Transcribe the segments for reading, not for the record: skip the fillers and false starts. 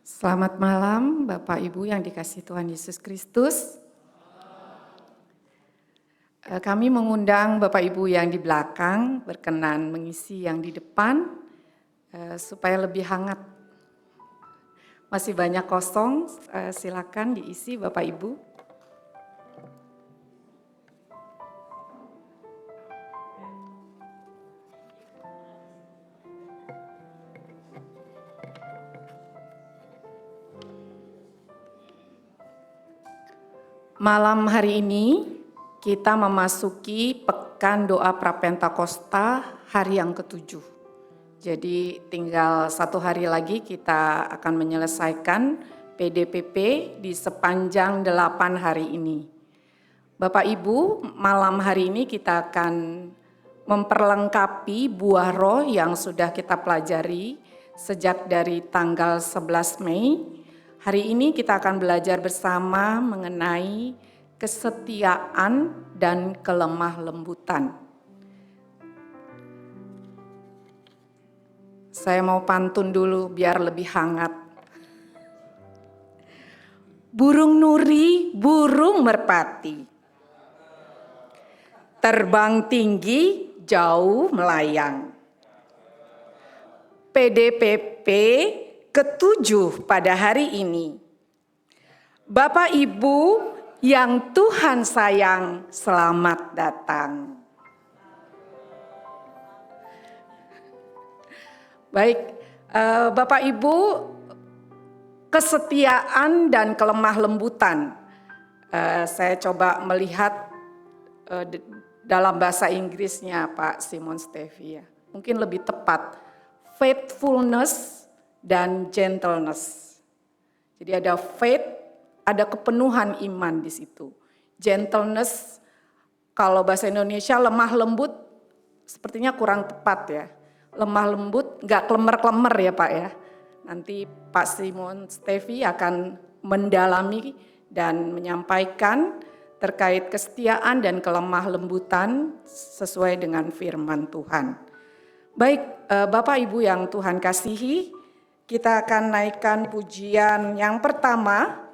Selamat malam Bapak Ibu yang dikasihi Tuhan Yesus Kristus. Kami mengundang Bapak Ibu yang di belakang berkenan mengisi yang di depan supaya lebih hangat. Masih banyak kosong, silakan diisi Bapak Ibu. Malam hari ini kita memasuki Pekan Doa Prapentakosta hari yang ke-7. Jadi tinggal 1 hari lagi kita akan menyelesaikan PDPP di sepanjang 8 hari ini. Bapak Ibu, malam hari ini kita akan memperlengkapi buah roh yang sudah kita pelajari sejak dari tanggal 11 Mei. Hari ini kita akan belajar bersama mengenai kesetiaan dan kelemah lembutan. Saya mau pantun dulu biar lebih hangat. Burung nuri, burung merpati. Terbang tinggi, jauh melayang. PDPP ke-7 pada hari ini. Bapak Ibu yang Tuhan sayang, selamat datang. Baik, Bapak Ibu, kesetiaan dan kelemah lembutan. Saya coba melihat dalam bahasa Inggrisnya Pak Simon Stevia. Mungkin lebih tepat, faithfulness dan gentleness. Jadi ada faith, ada kepenuhan iman di situ. Gentleness, kalau bahasa Indonesia lemah lembut, sepertinya kurang tepat ya. Lemah lembut, nggak klemer-klemer ya Pak ya. Nanti Pak Simon Stevi akan mendalami dan menyampaikan terkait kesetiaan dan kelemah lembutan sesuai dengan firman Tuhan. Baik, Bapak Ibu yang Tuhan kasihi, kita akan naikkan pujian yang pertama,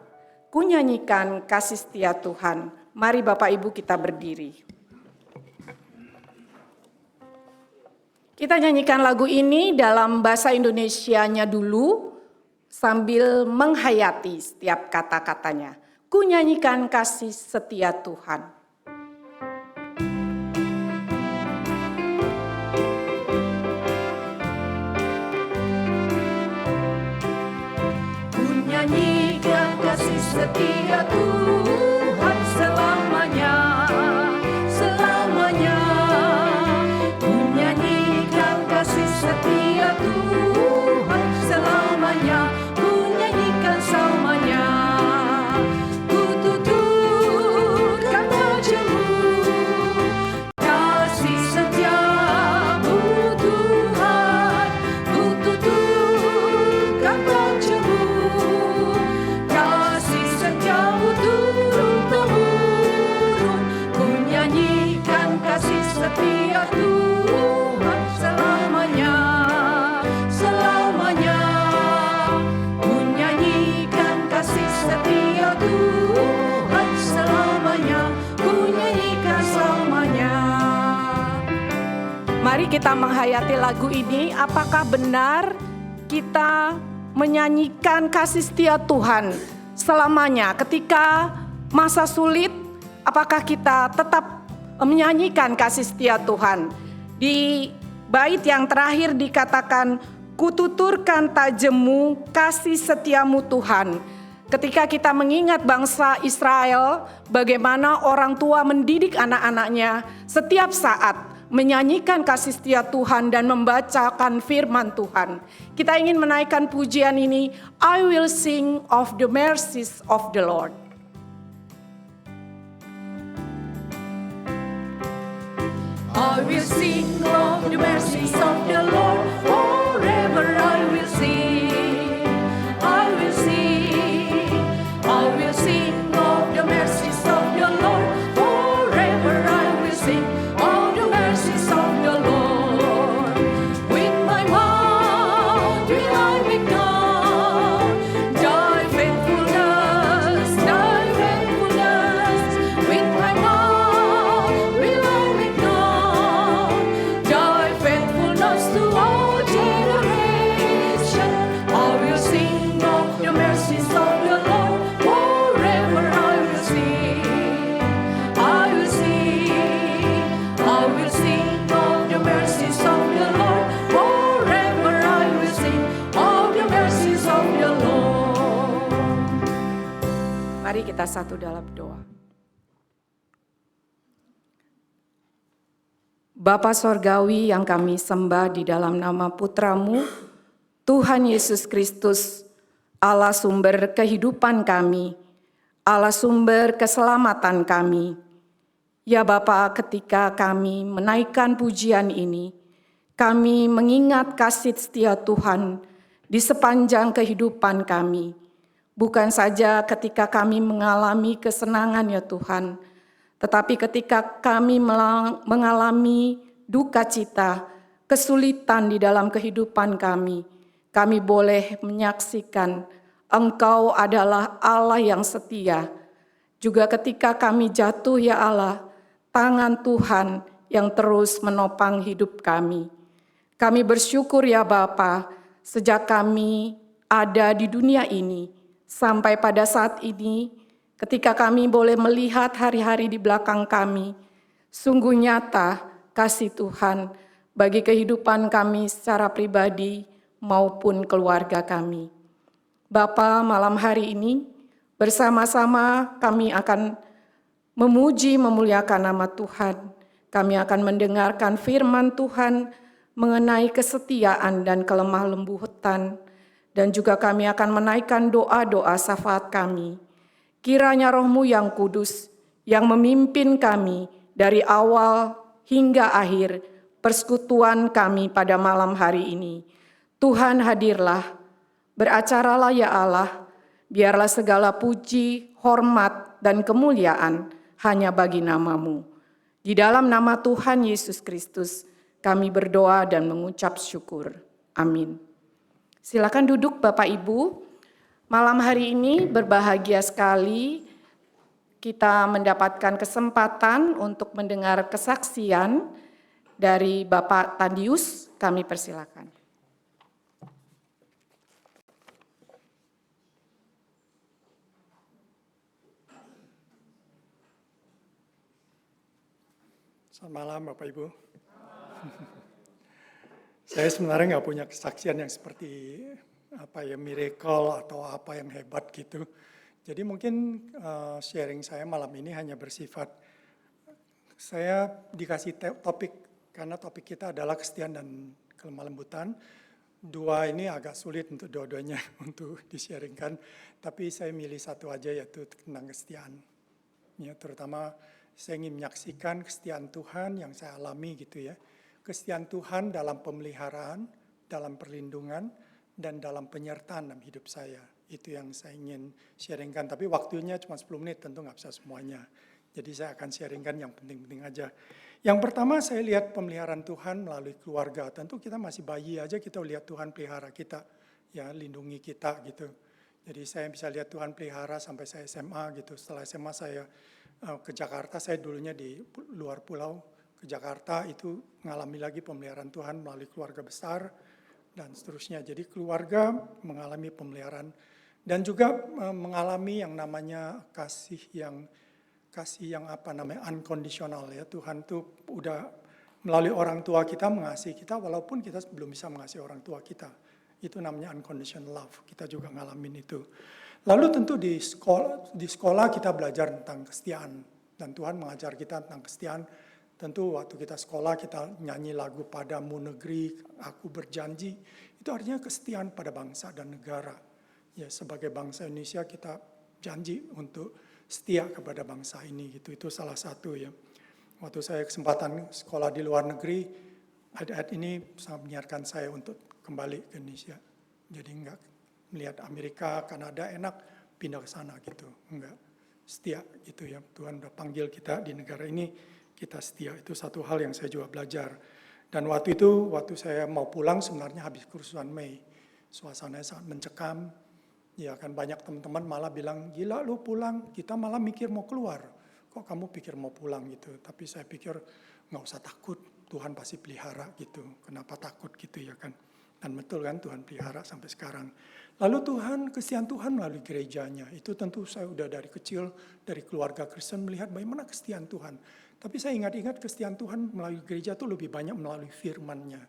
Ku nyanyikan kasih setia Tuhan. Mari Bapak Ibu kita berdiri. Kita nyanyikan lagu ini dalam bahasa Indonesianya dulu, sambil menghayati setiap kata-katanya. Ku nyanyikan kasih setia Tuhan. Setia Tuhan selamanya, selamanya. Ku nyanyikan kasih setia Tuhan selamanya. Ku nyanyikan selamanya. Ku tuturkan wajah-Mu, kasih setiamu Tuhan. Ku tuturkan wajah-Mu, setia Tuhan selamanya, selamanya. Ku nyanyikan kasih setia Tuhan selamanya, ku nyanyikan selamanya. Mari kita menghayati lagu ini. Apakah benar kita menyanyikan kasih setia Tuhan selamanya ketika masa sulit? Apakah kita tetap menyanyikan kasih setia Tuhan? Di bait yang terakhir dikatakan, kututurkan tajammu, kasih setiamu Tuhan. Ketika kita mengingat bangsa Israel, bagaimana orang tua mendidik anak-anaknya setiap saat menyanyikan kasih setia Tuhan dan membacakan firman Tuhan. Kita ingin menaikkan pujian ini, I will sing of the mercies of the Lord. I will sing of the mercies of the Lord, forever I will sing. I will sing, I will sing of the mercies of the Lord, forever I will sing of the mercies of the Lord. With my mouth will I make known Mari kita satu dalam doa. Bapa Sorgawi yang kami sembah di dalam nama Putra-Mu, Tuhan Yesus Kristus, Allah sumber kehidupan kami, Allah sumber keselamatan kami. Ya Bapa, ketika kami menaikkan pujian ini, kami mengingat kasih setia Tuhan di sepanjang kehidupan kami. Bukan saja ketika kami mengalami kesenangan ya Tuhan, tetapi ketika kami mengalami duka cita, kesulitan di dalam kehidupan kami boleh menyaksikan Engkau adalah Allah yang setia. Juga ketika kami jatuh ya Allah, tangan Tuhan yang terus menopang hidup kami. Kami bersyukur ya Bapa, sejak kami ada di dunia ini, sampai pada saat ini, ketika kami boleh melihat hari-hari di belakang kami, sungguh nyata kasih Tuhan bagi kehidupan kami secara pribadi maupun keluarga kami. Bapa, malam hari ini bersama-sama kami akan memuji memuliakan nama Tuhan. Kami akan mendengarkan firman Tuhan mengenai kesetiaan dan kelemah lembutan, dan juga kami akan menaikkan doa-doa syafaat kami. Kiranya Roh-Mu yang kudus, yang memimpin kami dari awal hingga akhir persekutuan kami pada malam hari ini. Tuhan hadirlah, beracaralah ya Allah, biarlah segala puji, hormat, dan kemuliaan hanya bagi nama-Mu. Di dalam nama Tuhan Yesus Kristus, kami berdoa dan mengucap syukur. Amin. Silakan duduk Bapak Ibu. Malam hari ini berbahagia sekali kita mendapatkan kesempatan untuk mendengar kesaksian dari Bapak Tadius. Kami persilakan. Selamat malam Bapak Ibu. Saya sebenarnya nggak punya kesaksian yang seperti miracle atau apa yang hebat gitu. Jadi mungkin sharing saya malam ini hanya bersifat, saya dikasih topik, karena topik kita adalah kesetiaan dan kelemah lembutan. Dua ini agak sulit untuk dua-duanya untuk di-sharingkan, tapi saya milih satu aja, yaitu tentang kesetiaan. Ya, terutama saya ingin menyaksikan kesetiaan Tuhan yang saya alami gitu ya. Kesetiaan Tuhan dalam pemeliharaan, dalam perlindungan, dan dalam penyertaan dalam hidup saya. Itu yang saya ingin sharingkan. Tapi waktunya cuma 10 menit, tentu nggak bisa semuanya. Jadi saya akan sharingkan yang penting-penting aja. Yang pertama saya lihat pemeliharaan Tuhan melalui keluarga. Tentu kita masih bayi aja, kita lihat Tuhan pelihara kita, ya lindungi kita gitu. Jadi saya bisa lihat Tuhan pelihara sampai saya SMA gitu. Setelah SMA saya ke Jakarta, saya dulunya di luar pulau, ke Jakarta itu mengalami lagi pemeliharaan Tuhan melalui keluarga besar dan seterusnya. Jadi keluarga mengalami pemeliharaan dan juga mengalami yang namanya kasih yang unconditional ya. Tuhan tuh udah melalui orang tua kita mengasihi kita walaupun kita belum bisa mengasihi orang tua kita. Itu namanya unconditional love. Kita juga ngalamin itu. Lalu tentu di sekolah kita belajar tentang kesetiaan dan Tuhan mengajar kita tentang kesetiaan. Tentu waktu kita sekolah kita nyanyi lagu Padamu Negeri, Aku Berjanji. Itu artinya kesetiaan pada bangsa dan negara. Ya, sebagai bangsa Indonesia kita janji untuk setia kepada bangsa ini gitu. Itu salah satu ya. Waktu saya kesempatan sekolah di luar negeri, ayat ini sangat menyiarkan saya untuk kembali ke Indonesia. Jadi enggak melihat Amerika, Kanada enak, pindah ke sana gitu. Enggak, setia gitu ya. Tuhan udah panggil kita di negara ini, kita setia. Itu satu hal yang saya juga belajar. Dan waktu itu, waktu saya mau pulang sebenarnya habis kursusan Mei. Suasananya sangat mencekam. Ya kan banyak teman-teman malah bilang, gila lu pulang, kita malah mikir mau keluar. Kok kamu pikir mau pulang gitu. Tapi saya pikir nggak usah takut, Tuhan pasti pelihara gitu. Kenapa takut gitu ya kan. Dan betul kan Tuhan pelihara sampai sekarang. Lalu kesetiaan Tuhan melalui gerejanya. Itu tentu saya udah dari kecil, dari keluarga Kristen melihat bagaimana kesetiaan Tuhan. Tapi saya ingat-ingat kesetiaan Tuhan melalui gereja itu lebih banyak melalui firman-Nya.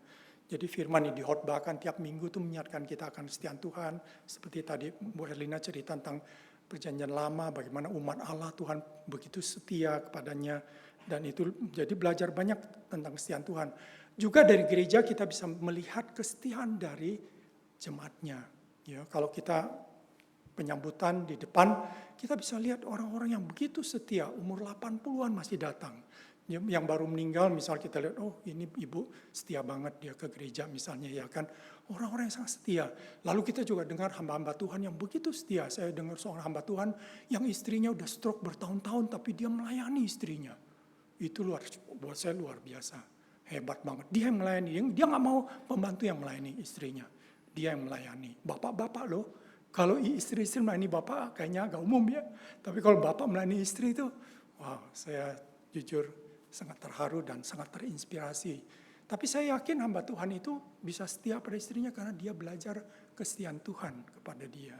Jadi firman yang dihotbahkan tiap minggu itu mengingatkan kita akan kesetiaan Tuhan. Seperti tadi Bu Herlina cerita tentang Perjanjian Lama, bagaimana umat Allah Tuhan begitu setia kepadanya, dan itu jadi belajar banyak tentang kesetiaan Tuhan. Juga dari gereja kita bisa melihat kesetiaan dari jemaatnya. Ya, kalau kita penyambutan di depan, kita bisa lihat orang-orang yang begitu setia, umur 80-an masih datang. Yang baru meninggal, misal kita lihat, oh ini ibu setia banget dia ke gereja misalnya, ya kan. Orang-orang yang sangat setia. Lalu kita juga dengar hamba-hamba Tuhan yang begitu setia. Saya dengar seorang hamba Tuhan yang istrinya udah stroke bertahun-tahun, tapi dia melayani istrinya. Itu buat saya luar biasa. Hebat banget. Dia yang melayani, dia nggak mau pembantu yang melayani istrinya. Dia yang melayani. Bapak-bapak loh, kalau istri-istri melayani bapak kayaknya agak umum ya. Tapi kalau bapak melayani istri itu, wow, saya jujur sangat terharu dan sangat terinspirasi. Tapi saya yakin hamba Tuhan itu bisa setia pada istrinya karena dia belajar kesetiaan Tuhan kepada dia.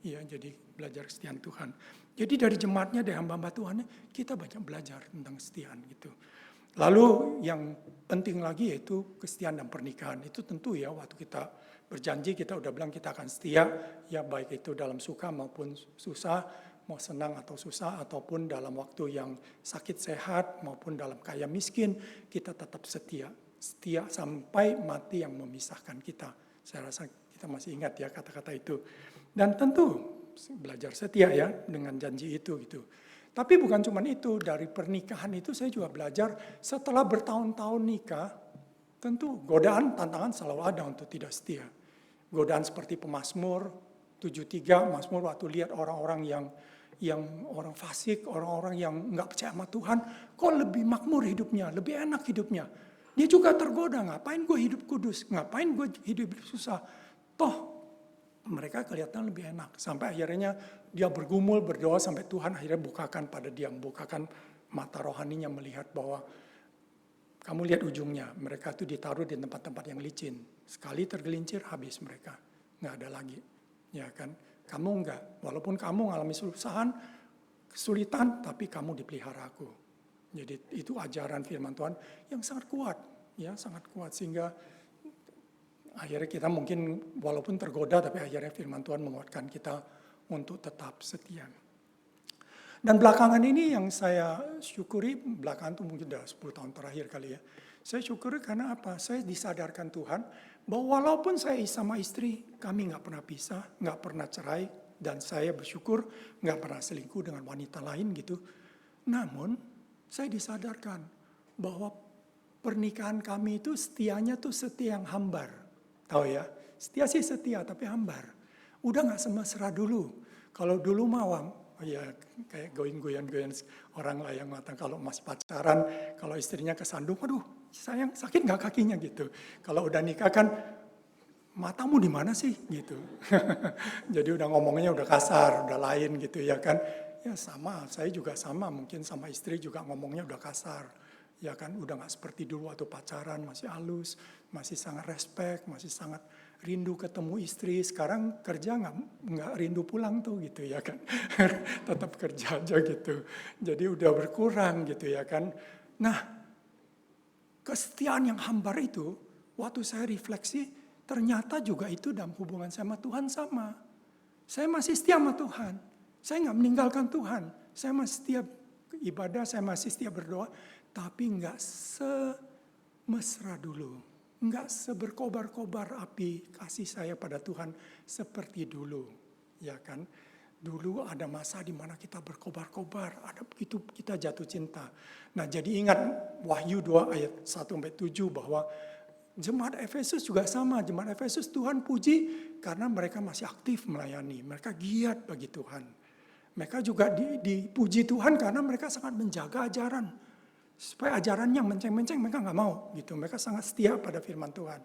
Ya, jadi belajar kesetiaan Tuhan. Jadi dari jemaatnya, dari hamba-hamba Tuhan, kita banyak belajar tentang kesetiaan gitu. Lalu yang penting lagi yaitu kesetiaan dan pernikahan. Itu tentu ya, waktu kita berjanji kita udah bilang kita akan setia, ya baik itu dalam suka maupun susah, mau senang atau susah, ataupun dalam waktu yang sakit sehat, maupun dalam kaya miskin, kita tetap setia. Setia sampai mati yang memisahkan kita. Saya rasa kita masih ingat ya kata-kata itu. Dan tentu belajar setia ya dengan janji itu gitu. Tapi bukan cuma itu, dari pernikahan itu saya juga belajar setelah bertahun-tahun nikah, tentu godaan, tantangan selalu ada untuk tidak setia. Godaan seperti Pemazmur 73, Mazmur waktu lihat orang-orang yang orang fasik, orang-orang yang nggak percaya sama Tuhan, kok lebih makmur hidupnya, lebih enak hidupnya. Dia juga tergoda, ngapain gue hidup kudus, ngapain gue hidup susah. Toh mereka kelihatan lebih enak. Sampai akhirnya dia bergumul, berdoa sampai Tuhan akhirnya bukakan pada dia, bukakan mata rohaninya melihat bahwa kamu lihat ujungnya, mereka itu ditaruh di tempat-tempat yang licin. Sekali tergelincir habis mereka, nggak ada lagi. Ya kan? Kamu enggak, walaupun kamu mengalami kesulitan, tapi kamu dipelihara aku. Jadi itu ajaran firman Tuhan yang sangat kuat, ya sangat kuat, sehingga akhirnya kita mungkin walaupun tergoda, tapi akhirnya firman Tuhan menguatkan kita untuk tetap setia. Dan belakangan ini yang saya syukuri, belakangan itu mungkin sudah 10 tahun terakhir kali ya. Saya syukuri karena apa? Saya disadarkan Tuhan bahwa walaupun saya sama istri, kami nggak pernah pisah, nggak pernah cerai, dan saya bersyukur nggak pernah selingkuh dengan wanita lain gitu. Namun saya disadarkan bahwa pernikahan kami itu setianya tuh setia yang hambar. Tahu ya, setia sih setia tapi hambar. Udah nggak semesra dulu. Kalau dulu mawang, ya kayak goyang-goyang orang lah yang mengatakan kalau masih pacaran, kalau istrinya kesandung, aduh sayang sakit nggak kakinya gitu. Kalau udah nikah kan, matamu di mana sih gitu. Jadi udah ngomongnya udah kasar, udah lain gitu ya kan. Ya sama, saya juga sama, mungkin sama istri juga ngomongnya udah kasar. Ya kan, udah nggak seperti dulu waktu pacaran, masih halus, masih sangat respect, masih sangat rindu ketemu istri. Sekarang kerja nggak rindu pulang tuh gitu ya kan. Tetap kerja aja gitu. Jadi udah berkurang gitu ya kan. Nah, kesetiaan yang hambar itu, waktu saya refleksi, ternyata juga itu dalam hubungan saya sama Tuhan sama. Saya masih setia sama Tuhan. Saya nggak meninggalkan Tuhan. Saya masih setia ibadah, saya masih setia berdoa. Tapi nggak semesra dulu. Nggak seberkobar-kobar api kasih saya pada Tuhan seperti dulu. Ya kan? Dulu ada masa di mana kita berkobar-kobar, ada begitu kita jatuh cinta. Nah, jadi ingat Wahyu 2 ayat 1-7 bahwa jemaat Efesus juga sama. Jemaat Efesus Tuhan puji karena mereka masih aktif melayani. Mereka giat bagi Tuhan. Mereka juga dipuji Tuhan karena mereka sangat menjaga ajaran. Supaya ajaran yang menceng-menceng mereka nggak mau gitu. Mereka sangat setia pada firman Tuhan.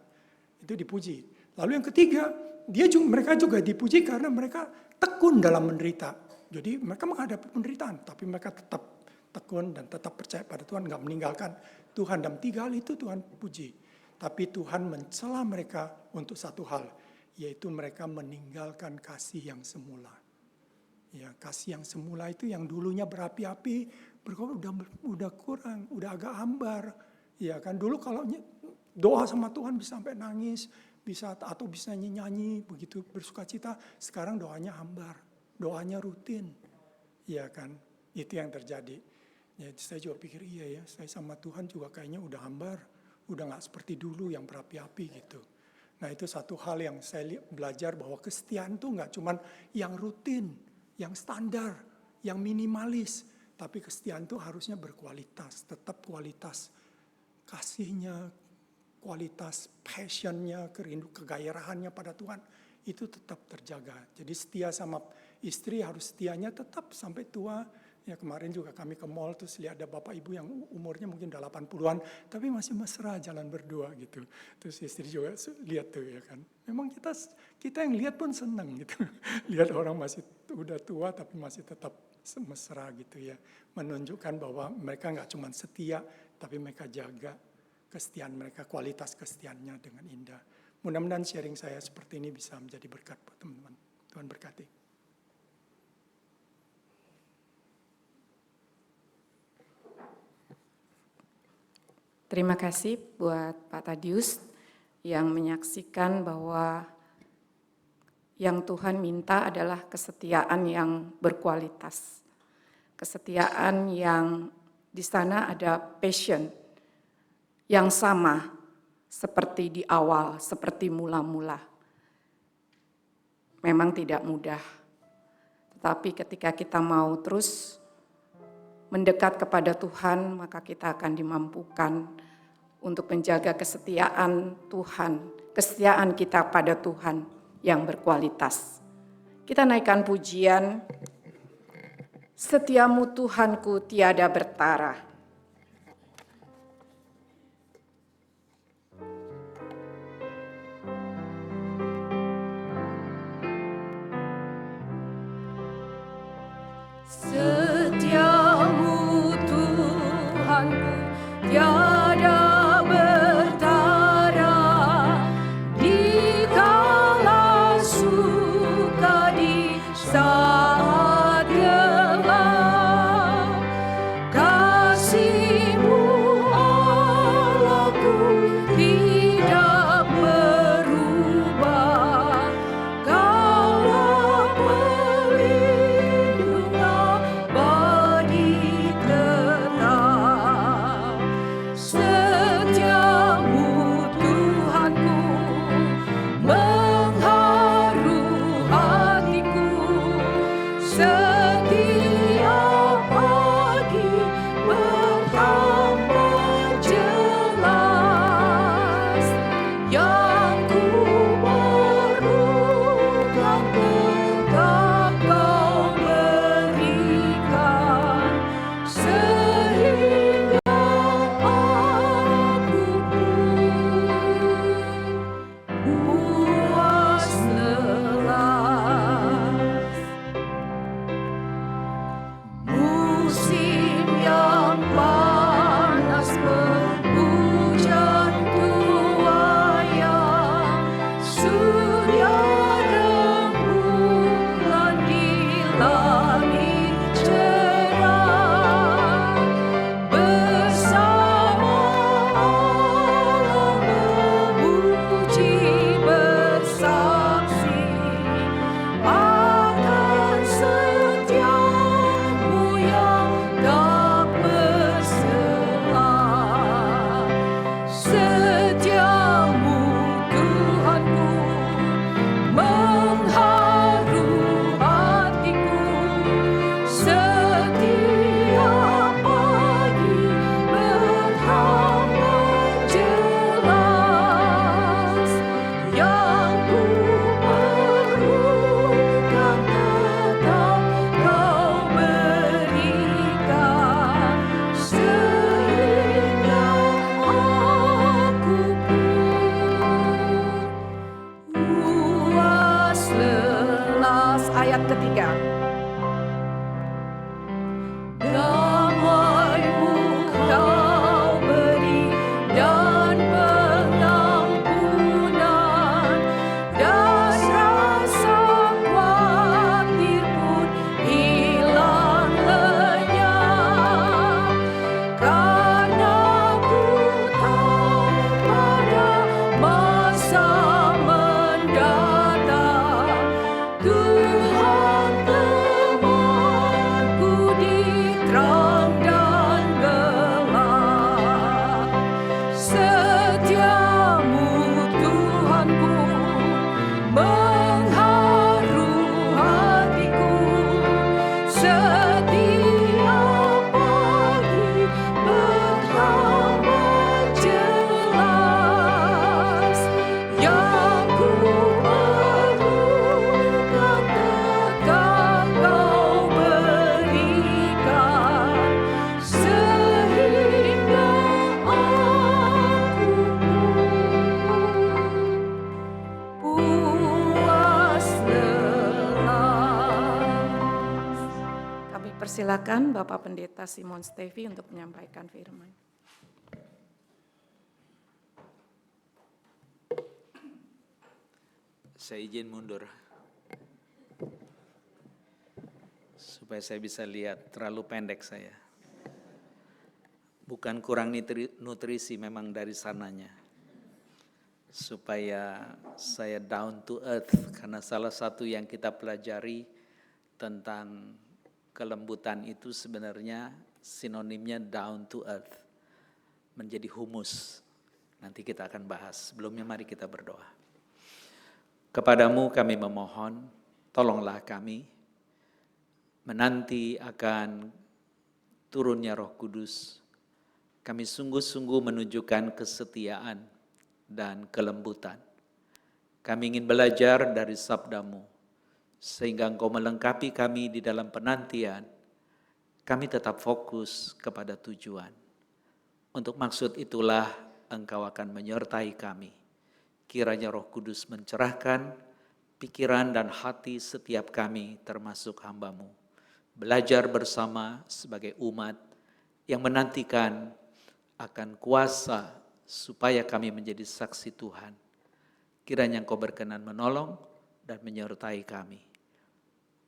Itu dipuji. Lalu yang ketiga, mereka juga dipuji karena mereka tekun dalam menderita. Jadi mereka menghadapi penderitaan, tapi mereka tetap tekun dan tetap percaya pada Tuhan, nggak meninggalkan Tuhan. Dan 3 hal itu Tuhan puji. Tapi Tuhan mencela mereka untuk satu hal, yaitu mereka meninggalkan kasih yang semula. Ya, kasih yang semula itu yang dulunya berapi-api, udah kurang, udah agak hambar. Ya kan, dulu kalau doa sama Tuhan bisa sampai nangis, bisa nyanyi begitu bersuka cita. Sekarang doanya hambar, doanya rutin. Iya kan, itu yang terjadi. Ya, saya juga pikir iya ya, saya sama Tuhan juga kayaknya udah hambar, udah gak seperti dulu yang berapi-api gitu. Nah itu satu hal yang saya belajar bahwa kesetiaan tuh gak cuman yang rutin, yang standar, yang minimalis. Tapi kesetiaan tuh harusnya berkualitas, tetap kualitas kasihnya, kualitas passionnya, kegairahannya pada Tuhan itu tetap terjaga. Jadi setia sama istri harus setianya tetap sampai tua. Ya kemarin juga kami ke mall terus lihat ada bapak ibu yang umurnya mungkin udah 80-an tapi masih mesra jalan berdua gitu. Terus istri juga lihat tuh ya kan. Memang kita yang lihat pun senang gitu. Lihat orang masih udah tua tapi masih tetap mesra gitu ya. Menunjukkan bahwa mereka nggak cuma setia tapi mereka jaga kesetiaan mereka, kualitas kesetiaannya dengan indah. Mudah-mudahan sharing saya seperti ini bisa menjadi berkat buat teman-teman. Tuhan berkati. Terima kasih buat Pak Tadius yang menyaksikan bahwa yang Tuhan minta adalah kesetiaan yang berkualitas. Kesetiaan yang di sana ada passion yang sama seperti di awal, seperti mula-mula. Memang tidak mudah. Tetapi ketika kita mau terus mendekat kepada Tuhan, maka kita akan dimampukan untuk menjaga kesetiaan Tuhan, kesetiaan kita pada Tuhan yang berkualitas. Kita naikkan pujian, setiamu Tuhanku tiada bertara. Setiamu Tuhanku tiada bertara, dikala suka di saat gelap. Kasih-Mu Allahku tidak berubah, Kaulah pelindung abadi tetap. Setiamu Tuhanku mengharu hatiku, setiap pagi bertambah jelas. Yang ku perlukan tetap Kau berikan, sehingga aku puas lelas. Musim yang panas, penghujan tuayang, surya rembulan di langit cerah. Bersama Allah memuji bersaksi akan setiamu yang tak bersela. Setiamu Tuhanku mengharu hatiku, setiap pagi bertambah jelas. Yang ku perlukan tetap Kau berikan, sehingga aku puas lelas. Ayat ketiga. Damai-Mu Kau beri dan pengampunan, dan rasa khawatir pun hilang lenyap. Karena ku tahu pada masa mendatang Tuhan persilakan Bapak Pendeta Simon Stevie untuk menyampaikan firman. Saya izin mundur supaya saya bisa lihat, terlalu pendek saya. Bukan kurang nutrisi, memang dari sananya. Supaya saya down to earth, karena salah satu yang kita pelajari tentang kelembutan itu sebenarnya sinonimnya down to earth, menjadi humus. Nanti kita akan bahas. Sebelumnya mari kita berdoa. Kepadamu kami memohon, tolonglah kami menanti akan turunnya Roh Kudus. Kami sungguh-sungguh menunjukkan kesetiaan dan kelembutan. Kami ingin belajar dari sabdamu, sehingga Engkau melengkapi kami di dalam penantian. Kami tetap fokus kepada tujuan. Untuk maksud itulah Engkau akan menyertai kami. Kiranya Roh Kudus mencerahkan pikiran dan hati setiap kami termasuk hamba-Mu. Belajar bersama sebagai umat yang menantikan akan kuasa supaya kami menjadi saksi Tuhan. Kiranya Engkau berkenan menolong dan menyertai kami.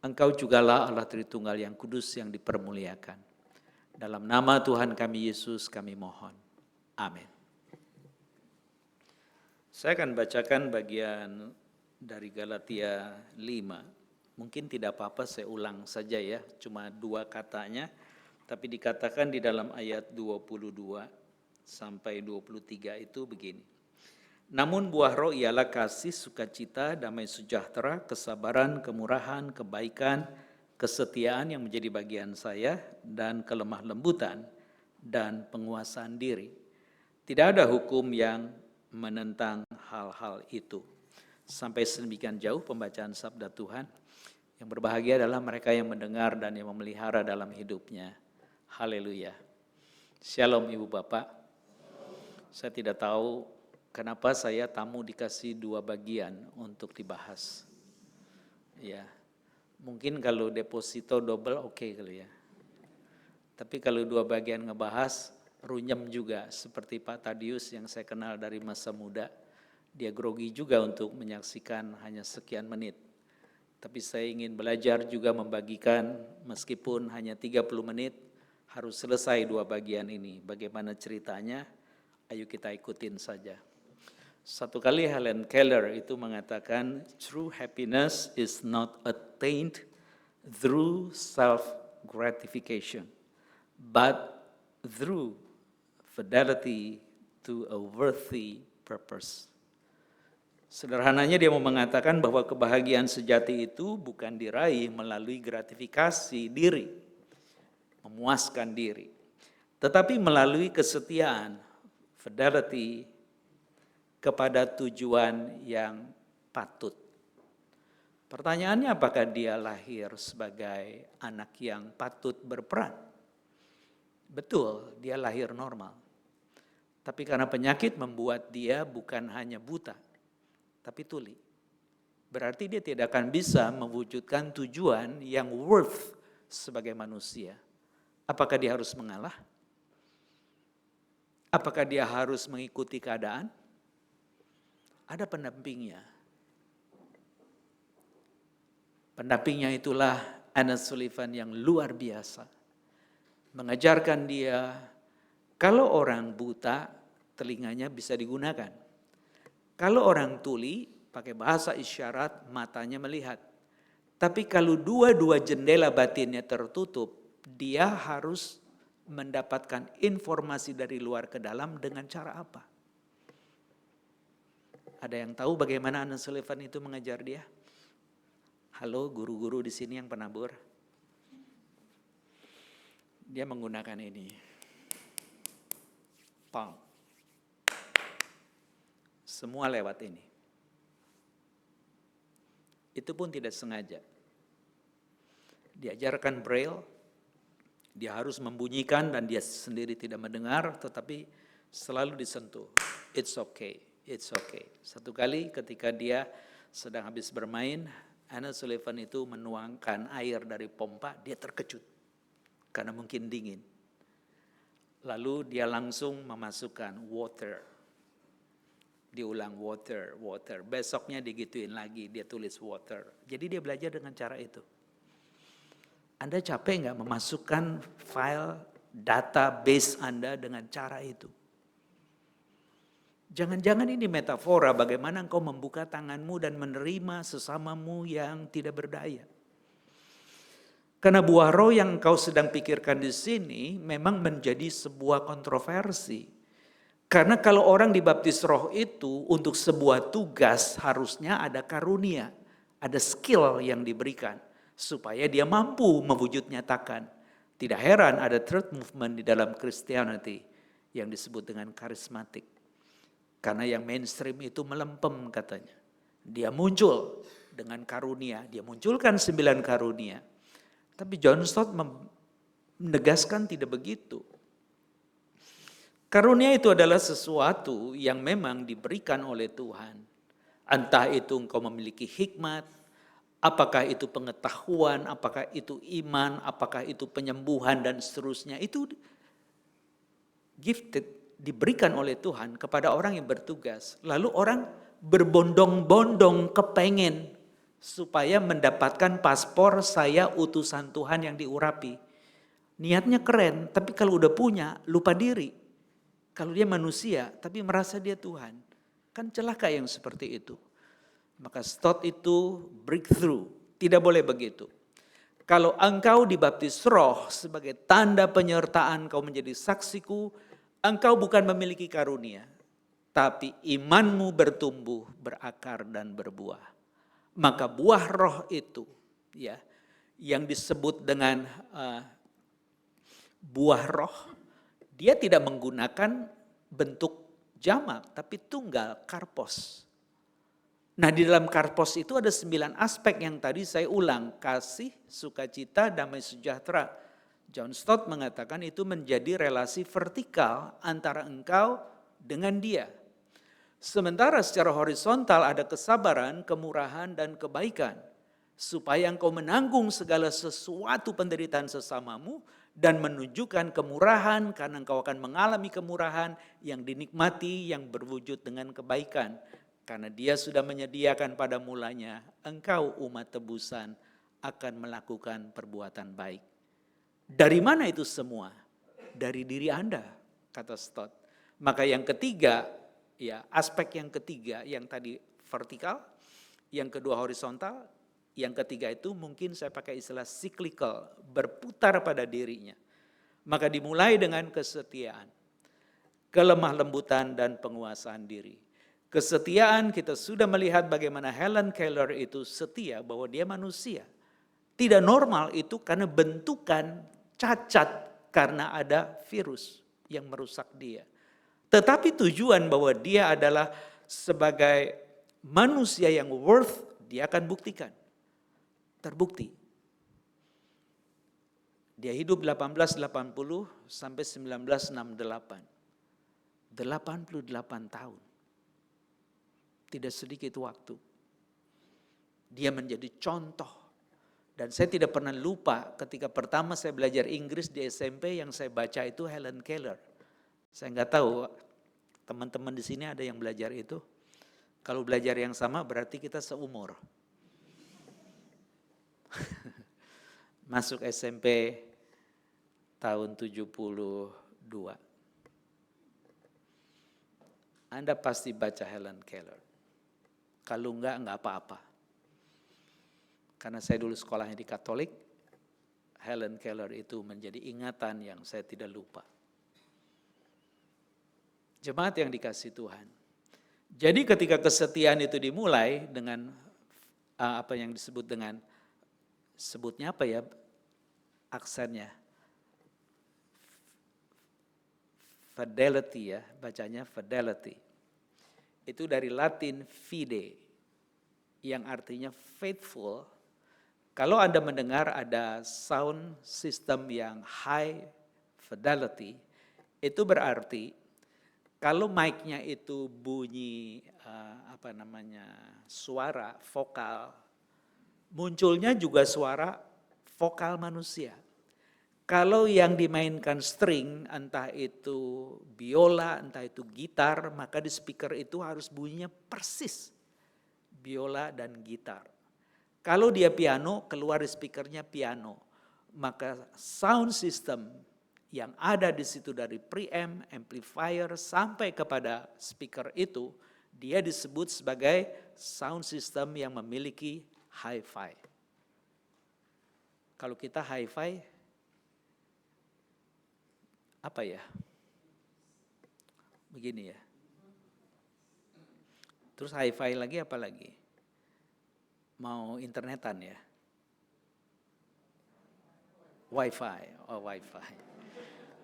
Engkau jugalah Allah Tritunggal yang kudus yang dipermuliakan. Dalam nama Tuhan kami Yesus kami mohon. Amin. Saya akan bacakan bagian dari Galatia 5. Mungkin tidak apa-apa saya ulang saja ya, cuma 2 katanya. Tapi dikatakan di dalam ayat 22 sampai 23 itu begini. Namun buah roh ialah kasih, sukacita, damai sejahtera, kesabaran, kemurahan, kebaikan, kesetiaan yang menjadi bagian saya, dan kelemah lembutan, dan penguasaan diri. Tidak ada hukum yang menentang hal-hal itu. Sampai sedemikian jauh pembacaan sabda Tuhan. Yang berbahagia adalah mereka yang mendengar dan yang memelihara dalam hidupnya. Haleluya. Shalom Ibu Bapak. Saya tidak tahu kenapa saya tamu dikasih 2 bagian untuk dibahas. Ya, mungkin kalau deposito double oke kali ya. Tapi kalau 2 bagian ngebahas, runyem juga seperti Pak Tadius yang saya kenal dari masa muda. Dia grogi juga untuk menyaksikan hanya sekian menit. Tapi saya ingin belajar juga membagikan meskipun hanya 30 menit, harus selesai 2 bagian ini. Bagaimana ceritanya? Ayo kita ikutin saja. Satu kali Helen Keller itu mengatakan, true happiness is not attained through self-gratification, but through fidelity to a worthy purpose. Sederhananya dia mau mengatakan bahwa kebahagiaan sejati itu bukan diraih melalui gratifikasi diri, memuaskan diri, tetapi melalui kesetiaan, fidelity kepada tujuan yang patut. Pertanyaannya, apakah dia lahir sebagai anak yang patut berperan? Betul, dia lahir normal. Tapi karena penyakit membuat dia bukan hanya buta, tapi tuli. Berarti dia tidak akan bisa mewujudkan tujuan yang worth sebagai manusia. Apakah dia harus mengalah? Apakah dia harus mengikuti keadaan? Ada pendampingnya. Pendampingnya itulah Anna Sullivan yang luar biasa. Mengajarkan dia, kalau orang buta, telinganya bisa digunakan. Kalau orang tuli, pakai bahasa isyarat, matanya melihat. Tapi kalau dua-dua jendela batinnya tertutup, dia harus mendapatkan informasi dari luar ke dalam dengan cara apa? Ada yang tahu bagaimana Anna Sullivan itu mengajar dia? Halo guru-guru di sini yang penabur. Dia menggunakan ini. Palm. Semua lewat ini. Itu pun tidak sengaja. Diajarkan Braille. Dia harus membunyikan dan dia sendiri tidak mendengar, tetapi selalu disentuh. It's okay, it's okay. Satu kali ketika dia sedang habis bermain, Anna Sullivan itu menuangkan air dari pompa, dia terkejut. karena mungkin dingin. Lalu dia langsung memasukkan water. Diulang water, water. Besoknya digituin lagi, dia tulis water. Jadi dia belajar dengan cara itu. Anda capek nggak memasukkan file database Anda dengan cara itu? Jangan-jangan ini metafora bagaimana engkau membuka tanganmu dan menerima sesamamu yang tidak berdaya. Karena buah roh yang engkau sedang pikirkan di sini memang menjadi sebuah kontroversi. Karena kalau orang dibaptis roh itu untuk sebuah tugas harusnya ada karunia, ada skill yang diberikan supaya dia mampu mewujud nyatakan. Tidak heran ada third movement di dalam Christianity yang disebut dengan karismatik. Karena yang mainstream itu melempem katanya. Dia muncul dengan karunia, dia munculkan 9 karunia. Tapi John Stott menegaskan tidak begitu. Karunia itu adalah sesuatu yang memang diberikan oleh Tuhan. Entah itu engkau memiliki hikmat, apakah itu pengetahuan, apakah itu iman, apakah itu penyembuhan dan seterusnya. Itu gifted, diberikan oleh Tuhan kepada orang yang bertugas. Lalu orang berbondong-bondong kepengen supaya mendapatkan paspor saya utusan Tuhan yang diurapi. Niatnya keren, tapi kalau udah punya lupa diri. Kalau dia manusia tapi merasa dia Tuhan. Kan celaka yang seperti itu. Maka Stott itu breakthrough. Tidak boleh begitu. Kalau engkau dibaptis roh sebagai tanda penyertaan kau menjadi saksiku, engkau bukan memiliki karunia. Tapi imanmu bertumbuh, berakar dan berbuah. Maka buah roh itu ya yang disebut dengan buah roh, dia tidak menggunakan bentuk jamak, tapi tunggal, karpos. Nah di dalam karpos itu ada 9 aspek yang tadi saya ulang. Kasih, sukacita, damai sejahtera. John Stott mengatakan itu menjadi relasi vertikal antara engkau dengan dia. Sementara secara horizontal ada kesabaran, kemurahan, dan kebaikan. Supaya engkau menanggung segala sesuatu penderitaan sesamamu, dan menunjukkan kemurahan karena engkau akan mengalami kemurahan yang dinikmati yang berwujud dengan kebaikan. Karena dia sudah menyediakan pada mulanya engkau umat tebusan akan melakukan perbuatan baik. Dari mana itu semua? Dari diri Anda, kata Stott. Maka yang ketiga, ya aspek yang ketiga yang tadi vertikal, yang kedua horizontal, yang ketiga itu mungkin saya pakai istilah cyclical, berputar pada dirinya. Maka dimulai dengan kesetiaan, kelemah lembutan dan penguasaan diri. Kesetiaan kita sudah melihat bagaimana Helen Keller itu setia bahwa dia manusia. Tidak normal itu karena bentukan cacat karena ada virus yang merusak dia. Tetapi tujuan bahwa dia adalah sebagai manusia yang worth, dia akan buktikan. Terbukti. Dia hidup 1880 sampai 1968. 88 tahun. Tidak sedikit waktu. Dia menjadi contoh. Dan saya tidak pernah lupa ketika pertama saya belajar Inggris di SMP yang saya baca itu Helen Keller. Saya nggak tahu teman-teman di sini ada yang belajar itu. Kalau belajar yang sama berarti kita seumur. Masuk SMP tahun 72. Anda pasti baca Helen Keller. Kalau enggak apa-apa. Karena saya dulu sekolahnya di Katolik, Helen Keller itu menjadi ingatan yang saya tidak lupa. Jemaat yang dikasihi Tuhan. Jadi ketika kesetiaan itu dimulai dengan apa yang disebut dengan sebutnya apa ya aksennya, fidelity ya, bacanya fidelity. Itu dari Latin fide, yang artinya faithful. Kalau Anda mendengar ada sound system yang high fidelity, itu berarti kalau mic-nya itu bunyi suara vokal, munculnya juga suara vokal manusia. Kalau yang dimainkan string, entah itu biola, entah itu gitar, maka di speaker itu harus bunyinya persis biola dan gitar. Kalau dia piano, keluar di speakernya piano. Maka sound system yang ada di situ dari preamp, amplifier, sampai kepada speaker itu, dia disebut sebagai sound system yang memiliki hi-fi. Kalau kita hi-fi, apa ya? Begini ya. Terus hi-fi lagi apa lagi? Mau internetan ya? Wi-Fi, oh Wi-Fi.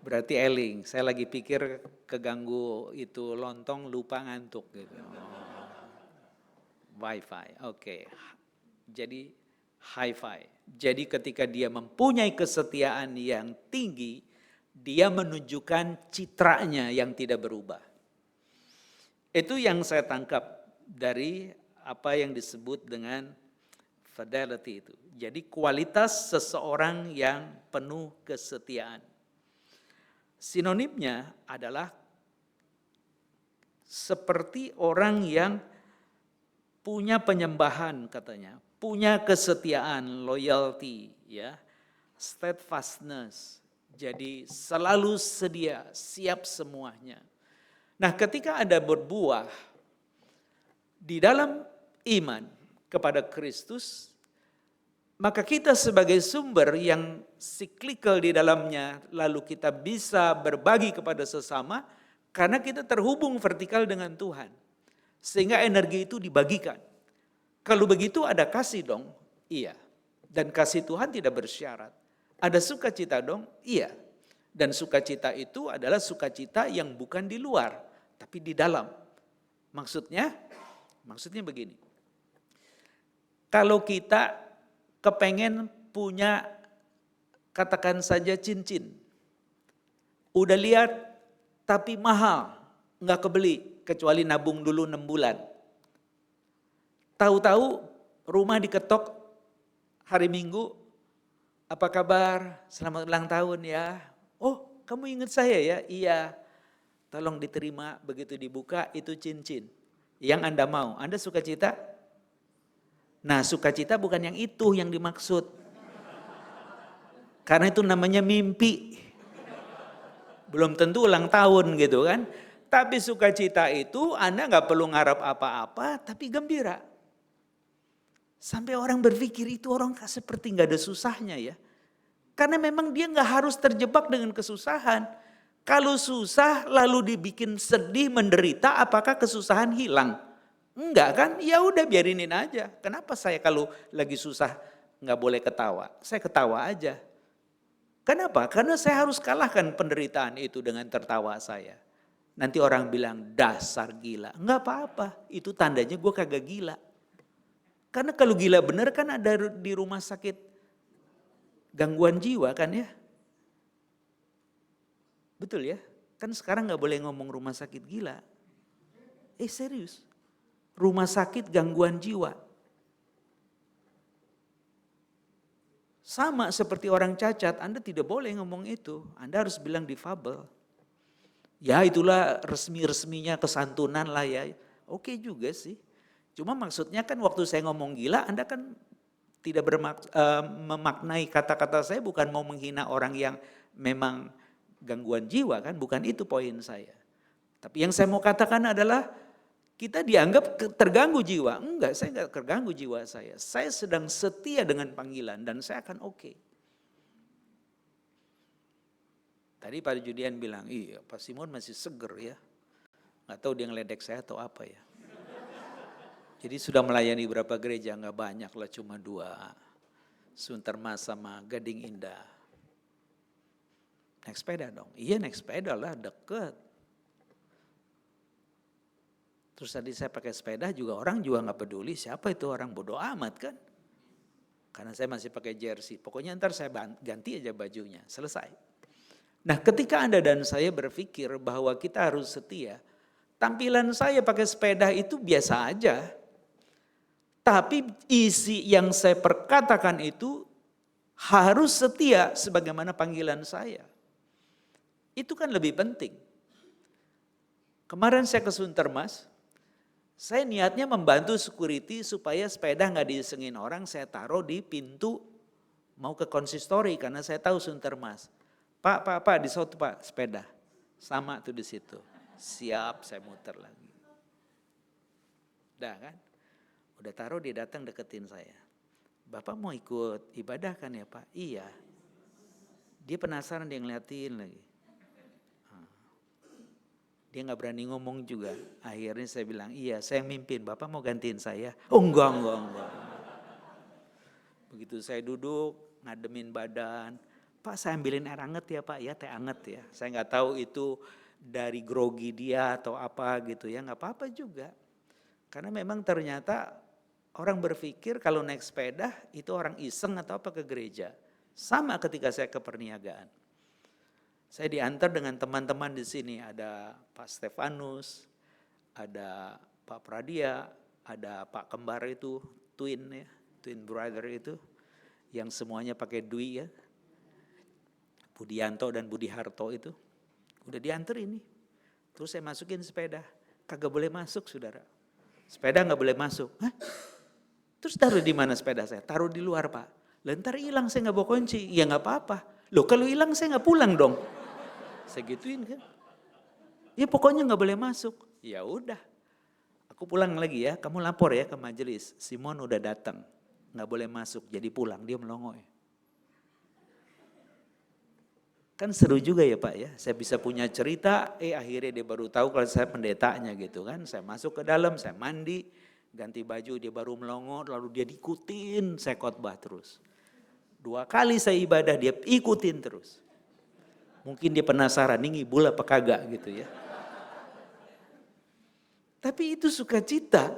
Berarti eling, saya lagi pikir keganggu itu lontong lupa ngantuk gitu. Oh. Wi-Fi, oke. Jadi hi-fi. Jadi ketika dia mempunyai kesetiaan yang tinggi, dia menunjukkan citranya yang tidak berubah. Itu yang saya tangkap dari apa yang disebut dengan fidelity itu. Jadi kualitas seseorang yang penuh kesetiaan. Sinonimnya adalah seperti orang yang punya penyembahan katanya, punya kesetiaan, loyalty, ya, steadfastness. Jadi selalu sedia, siap semuanya. Nah, ketika Anda berbuah di dalam iman kepada Kristus, maka kita sebagai sumber yang cyclical di dalamnya, lalu kita bisa berbagi kepada sesama, karena kita terhubung vertikal dengan Tuhan. Sehingga energi itu dibagikan. Kalau begitu ada kasih dong? Iya. Dan kasih Tuhan tidak bersyarat. Ada sukacita dong? Iya. Dan sukacita itu adalah sukacita yang bukan di luar, tapi di dalam. Maksudnya begini. Kalau kita kepengen punya, katakan saja cincin. Udah lihat tapi mahal, nggak kebeli kecuali nabung dulu 6 bulan. Tahu-tahu rumah diketok hari Minggu, apa kabar? Selamat ulang tahun ya. Oh, kamu ingat saya ya? Iya. Tolong diterima, begitu dibuka itu cincin. Yang Anda mau, Anda sukacita? Nah, sukacita bukan yang itu yang dimaksud. Karena itu namanya mimpi. Belum tentu ulang tahun gitu kan. Tapi sukacita itu Anda nggak perlu ngarap apa-apa, tapi gembira. Sampai orang berpikir itu orang seperti nggak ada susahnya ya. Karena memang dia nggak harus terjebak dengan kesusahan. Kalau susah lalu dibikin sedih, menderita, apakah kesusahan hilang? Enggak kan? Ya udah biarinin aja. Kenapa saya kalau lagi susah nggak boleh ketawa? Saya ketawa aja. Kenapa? Karena saya harus kalahkan penderitaan itu dengan tertawa saya. Nanti orang bilang dasar gila. Enggak apa-apa, itu tandanya gue kagak gila. Karena kalau gila bener kan ada di rumah sakit gangguan jiwa kan ya. Betul ya? Kan sekarang gak boleh ngomong rumah sakit gila. Serius. Rumah sakit gangguan jiwa. Sama seperti orang cacat, Anda tidak boleh ngomong itu. Anda harus bilang difabel. Ya itulah resmi-resminya kesantunan lah ya. Oke juga sih. Cuma maksudnya kan waktu saya ngomong gila, Anda kan tidak memaknai kata-kata saya bukan mau menghina orang yang memang gangguan jiwa kan, bukan itu poin saya. Tapi yang saya mau katakan adalah kita dianggap terganggu jiwa. Enggak, saya enggak terganggu jiwa saya. Saya sedang setia dengan panggilan dan saya akan oke. Tadi Pak Judian bilang, iya Pak Simon masih seger ya. Nggak tahu dia ngeledek saya atau apa ya. Jadi sudah melayani berapa gereja, nggak banyak lah, cuma 2. Suntermas sama Gading Indah. Naik sepeda dong. Iya naik sepeda lah, deket. Terus tadi saya pakai sepeda juga orang juga nggak peduli. Siapa itu orang, bodoh amat kan. Karena saya masih pakai jersey. Pokoknya ntar saya ganti aja bajunya, selesai. Nah ketika Anda dan saya berpikir bahwa kita harus setia. Tampilan saya pakai sepeda itu biasa aja. Tapi isi yang saya perkatakan itu harus setia sebagaimana panggilan saya. Itu kan lebih penting. Kemarin saya ke Suntermas, saya niatnya membantu security supaya sepeda nggak diisengin orang, saya taruh di pintu mau ke konsistori karena saya tahu Suntermas. Pak, di situ Pak, sepeda. Sama tuh di situ. Siap, saya muter lagi. Udah kan? Udah taruh, dia datang deketin saya. Bapak mau ikut ibadah kan ya Pak? Iya. Dia penasaran, dia ngeliatin lagi. Dia nggak berani ngomong juga. Akhirnya saya bilang, iya saya yang mimpin, Bapak mau gantiin saya? Oh enggak. Begitu saya duduk, ngademin badan, Pak saya ambilin air anget ya Pak, ya teh anget ya. Saya nggak tahu itu dari grogi dia atau apa gitu ya, nggak apa-apa juga. Karena memang ternyata orang berpikir kalau naik sepeda itu orang iseng atau apa ke gereja. Sama ketika saya ke perniagaan. Saya diantar dengan teman-teman di sini, ada Pak Stefanus, ada Pak Pradia, ada Pak Kembar itu, twin brother itu, yang semuanya pakai Dwi ya, Budianto dan Budi Harto itu, udah diantar ini. Terus saya masukin sepeda, kagak boleh masuk saudara, sepeda nggak boleh masuk. Hah? Terus taruh di mana sepeda saya? Taruh di luar Pak. Lentar hilang saya nggak bawa kunci, ya nggak apa-apa. Loh kalau hilang saya nggak pulang dong. Saya gituin kan. Ya pokoknya nggak boleh masuk. Ya udah. Aku pulang lagi ya, kamu lapor ya ke majelis. Simon udah datang, nggak boleh masuk, jadi pulang. Dia melongo ya. Kan seru juga ya Pak ya. Saya bisa punya cerita, akhirnya dia baru tahu kalau saya pendetanya gitu kan. Saya masuk ke dalam, saya mandi, ganti baju, dia baru melongo, lalu dia diikutin, saya khotbah terus. 2 kali saya ibadah, dia ikutin terus. Mungkin dia penasaran, ini ngibul apa kagak gitu ya. Tapi itu sukacita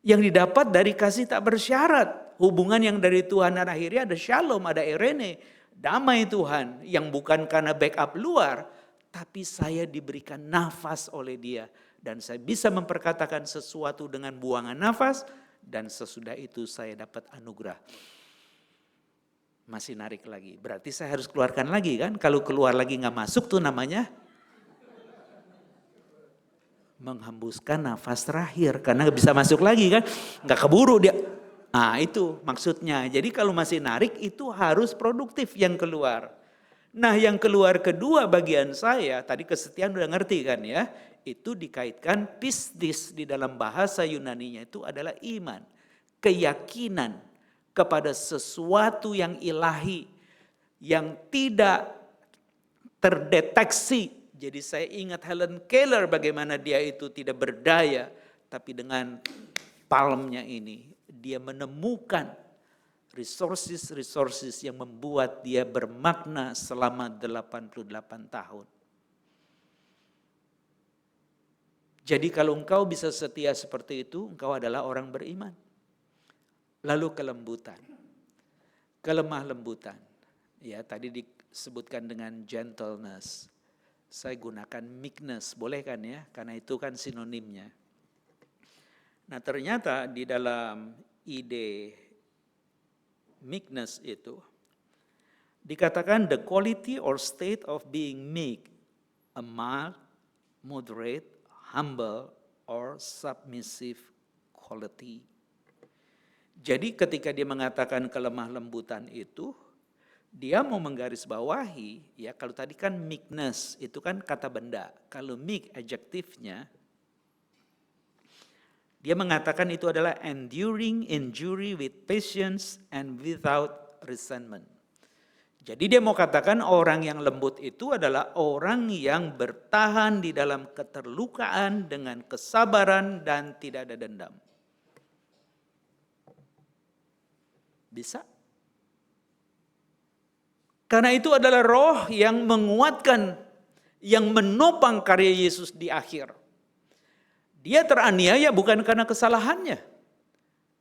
yang didapat dari kasih tak bersyarat. Hubungan yang dari Tuhan dan akhirnya ada shalom, ada erene, damai Tuhan. Yang bukan karena backup luar, tapi saya diberikan nafas oleh dia. Dan saya bisa memperkatakan sesuatu dengan buangan nafas, dan sesudah itu saya dapat anugerah. Masih narik lagi, berarti saya harus keluarkan lagi kan, kalau keluar lagi nggak masuk tuh namanya menghembuskan nafas terakhir, karena nggak bisa masuk lagi kan, nggak keburu dia. Nah itu maksudnya, jadi kalau masih narik itu harus produktif yang keluar. Nah yang keluar kedua bagian saya, tadi kesetiaan udah ngerti kan ya, itu dikaitkan pistis di dalam bahasa Yunaninya itu adalah iman, keyakinan kepada sesuatu yang ilahi, yang tidak terdeteksi. Jadi saya ingat Helen Keller bagaimana dia itu tidak berdaya, tapi dengan palmnya ini dia menemukan resources yang membuat dia bermakna selama 88 tahun. Jadi kalau engkau bisa setia seperti itu, engkau adalah orang beriman. Lalu kelembutan, kelemah lembutan. Ya tadi disebutkan dengan gentleness. Saya gunakan meekness, boleh kan ya? Karena itu kan sinonimnya. Nah ternyata di dalam ide meekness itu dikatakan the quality or state of being meek, a mild, moderate, humble, or submissive quality. Jadi ketika dia mengatakan kelemah lembutan itu, dia mau menggarisbawahi, ya kalau tadi kan meekness itu kan kata benda, kalau meek adjektifnya, dia mengatakan itu adalah enduring injury with patience and without resentment. Jadi dia mau katakan orang yang lembut itu adalah orang yang bertahan di dalam keterlukaan dengan kesabaran dan tidak ada dendam. Bisa. Karena itu adalah roh yang menguatkan, yang menopang karya Yesus di akhir. Dia teraniaya bukan karena kesalahannya,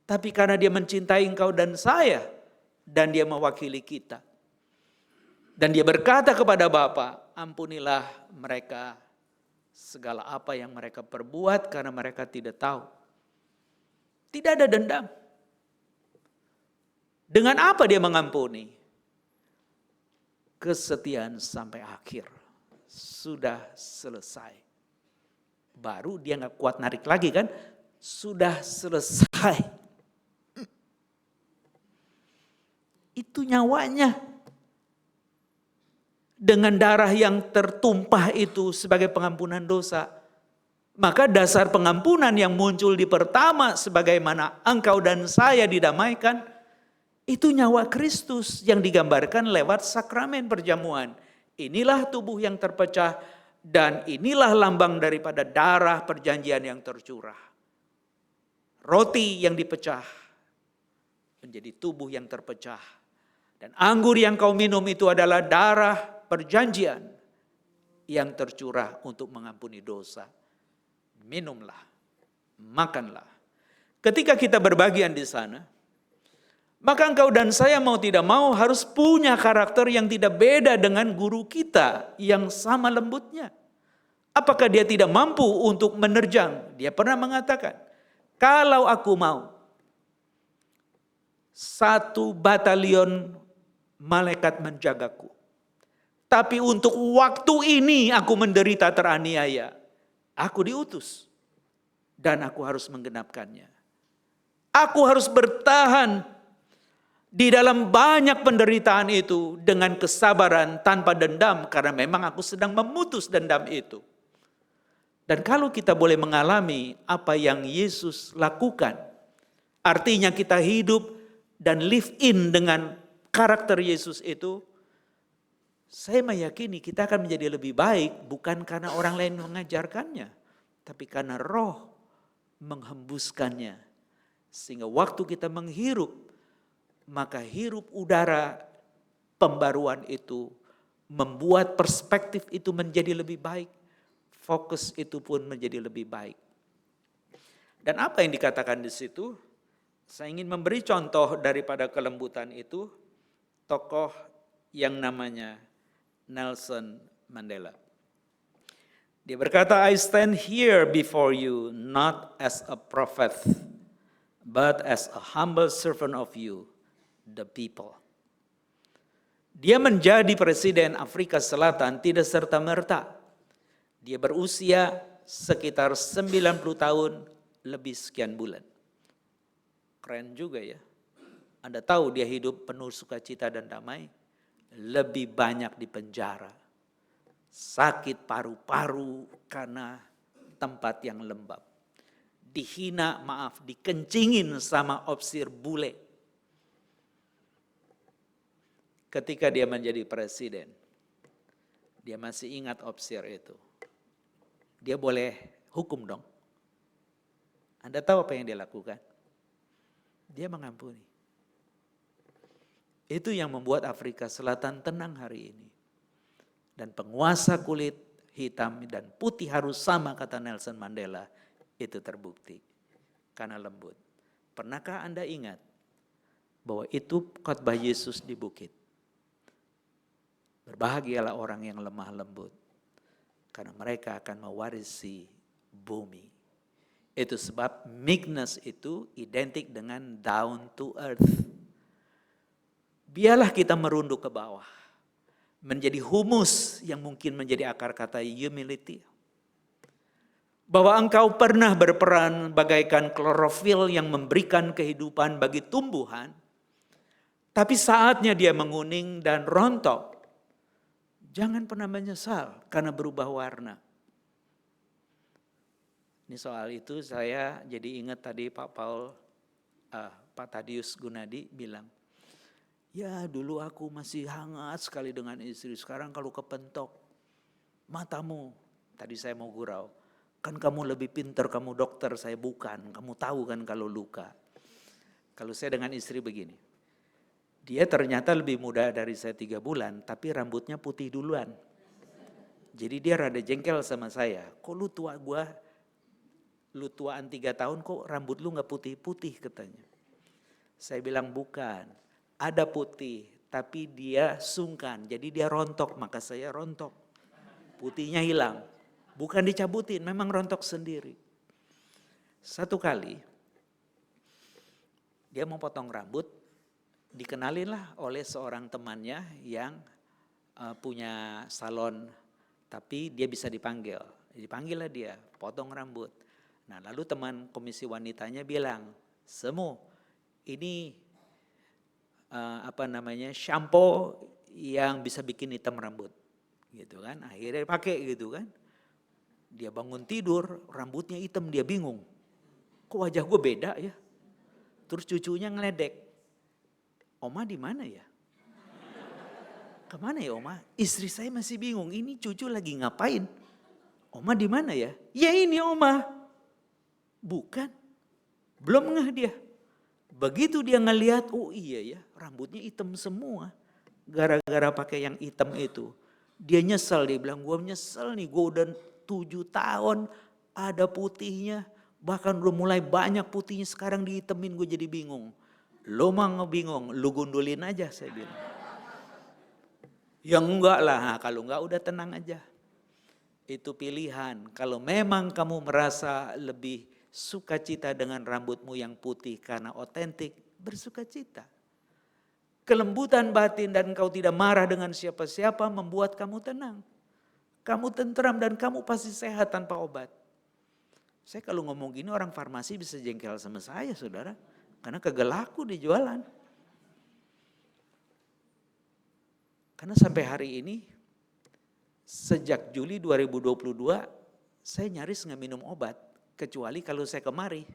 tapi karena dia mencintai engkau dan saya, dan dia mewakili kita. Dan dia berkata kepada Bapa, ampunilah mereka segala apa yang mereka perbuat karena mereka tidak tahu. Tidak ada dendam. Dengan apa dia mengampuni? Kesetiaan sampai akhir. Sudah selesai. Baru dia nggak kuat narik lagi kan? Sudah selesai. Itu nyawanya. Dengan darah yang tertumpah itu sebagai pengampunan dosa. Maka dasar pengampunan yang muncul di pertama sebagaimana engkau dan saya didamaikan, itu nyawa Kristus yang digambarkan lewat sakramen perjamuan. Inilah tubuh yang terpecah dan inilah lambang daripada darah perjanjian yang tercurah. Roti yang dipecah menjadi tubuh yang terpecah. Dan anggur yang kau minum itu adalah darah perjanjian yang tercurah untuk mengampuni dosa. Minumlah, makanlah. Ketika kita berbagian di sana, maka engkau dan saya mau tidak mau harus punya karakter yang tidak beda dengan guru kita yang sama lembutnya. Apakah dia tidak mampu untuk menerjang? Dia pernah mengatakan, kalau aku mau 1 batalion malaikat menjagaku, tapi untuk waktu ini aku menderita teraniaya, aku diutus dan aku harus menggenapkannya. Aku harus bertahan di dalam banyak penderitaan itu dengan kesabaran tanpa dendam karena memang aku sedang memutus dendam itu. Dan kalau kita boleh mengalami apa yang Yesus lakukan, artinya kita hidup dan live in dengan karakter Yesus itu, saya meyakini kita akan menjadi lebih baik bukan karena orang lain mengajarkannya, tapi karena Roh menghembuskannya. Sehingga waktu kita menghirup, maka hirup udara pembaruan itu membuat perspektif itu menjadi lebih baik. Fokus itu pun menjadi lebih baik. Dan apa yang dikatakan di situ? Saya ingin memberi contoh daripada kelembutan itu, tokoh yang namanya Nelson Mandela. Dia berkata, I stand here before you not as a prophet, but as a humble servant of you, the people. Dia menjadi presiden Afrika Selatan tidak serta-merta. Dia berusia sekitar 90 tahun lebih sekian bulan. Keren juga ya. Anda tahu dia hidup penuh sukacita dan damai. Lebih banyak di penjara. Sakit paru-paru karena tempat yang lembab. Dihina, dikencingin sama opsir bule. Ketika dia menjadi presiden, dia masih ingat opsir itu. Dia boleh hukum dong. Anda tahu apa yang dia lakukan? Dia mengampuni. Itu yang membuat Afrika Selatan tenang hari ini. Dan penguasa kulit hitam dan putih harus sama, kata Nelson Mandela. Itu terbukti. Karena lembut. Pernahkah Anda ingat bahwa itu khotbah Yesus di bukit? Berbahagialah orang yang lemah lembut. Karena mereka akan mewarisi bumi. Itu sebab meekness itu identik dengan down to earth. Biarlah kita merunduk ke bawah. Menjadi humus yang mungkin menjadi akar kata humility. Bahwa engkau pernah berperan bagaikan klorofil yang memberikan kehidupan bagi tumbuhan. Tapi saatnya dia menguning dan rontok. Jangan pernah menyesal karena berubah warna. Ini soal itu saya jadi ingat tadi Pak Tadius Gunadi bilang, ya dulu aku masih hangat sekali dengan istri, sekarang kalau kepentok matamu, tadi saya mau gurau, kan kamu lebih pintar, kamu dokter, saya bukan, kamu tahu kan kalau luka. Kalau saya dengan istri begini, dia ternyata lebih muda dari saya 3 bulan, tapi rambutnya putih duluan. Jadi dia rada jengkel sama saya, kok lu tuaan 3 tahun kok rambut lu gak putih-putih katanya. Saya bilang bukan, ada putih tapi dia sungkan, jadi dia rontok, maka saya rontok. Putihnya hilang, bukan dicabutin, memang rontok sendiri. Satu kali dia mau potong rambut, Dikenalinlah oleh seorang temannya yang punya salon, tapi dia bisa dipanggil. Dipanggillah dia, potong rambut. Nah lalu teman komisi wanitanya bilang, "Semu, ini shampoo yang bisa bikin hitam rambut." Gitu kan, akhirnya pakai gitu kan. Dia bangun tidur, rambutnya hitam, dia bingung. Kok wajah gue beda ya? Terus cucunya ngeledek, "Oma di mana ya? Kemana ya Oma? Istri saya masih bingung, ini cucu lagi ngapain? Oma di mana ya? Ya ini Oma." Bukan, belum ngeh dia. Begitu dia ngelihat, oh iya ya, rambutnya hitam semua. Gara-gara pakai yang hitam itu. Dia nyesel, dia bilang, "Gue nyesel nih, gue udah 7 tahun ada putihnya. Bahkan udah mulai banyak putihnya, sekarang dihitemin gue jadi bingung." "Lo mah ngebingung, lu gundulin aja," saya bilang. "Ya enggak lah, nah, kalau enggak udah tenang aja." Itu pilihan, kalau memang kamu merasa lebih sukacita dengan rambutmu yang putih karena otentik, bersukacita. Kelembutan batin dan kau tidak marah dengan siapa-siapa membuat kamu tenang. Kamu tentram dan kamu pasti sehat tanpa obat. Saya kalau ngomong gini orang farmasi bisa jengkel sama saya saudara. Karena kagak laku di jualan. Karena sampai hari ini, sejak Juli 2022, saya nyaris nggak minum obat. Kecuali kalau saya kemari.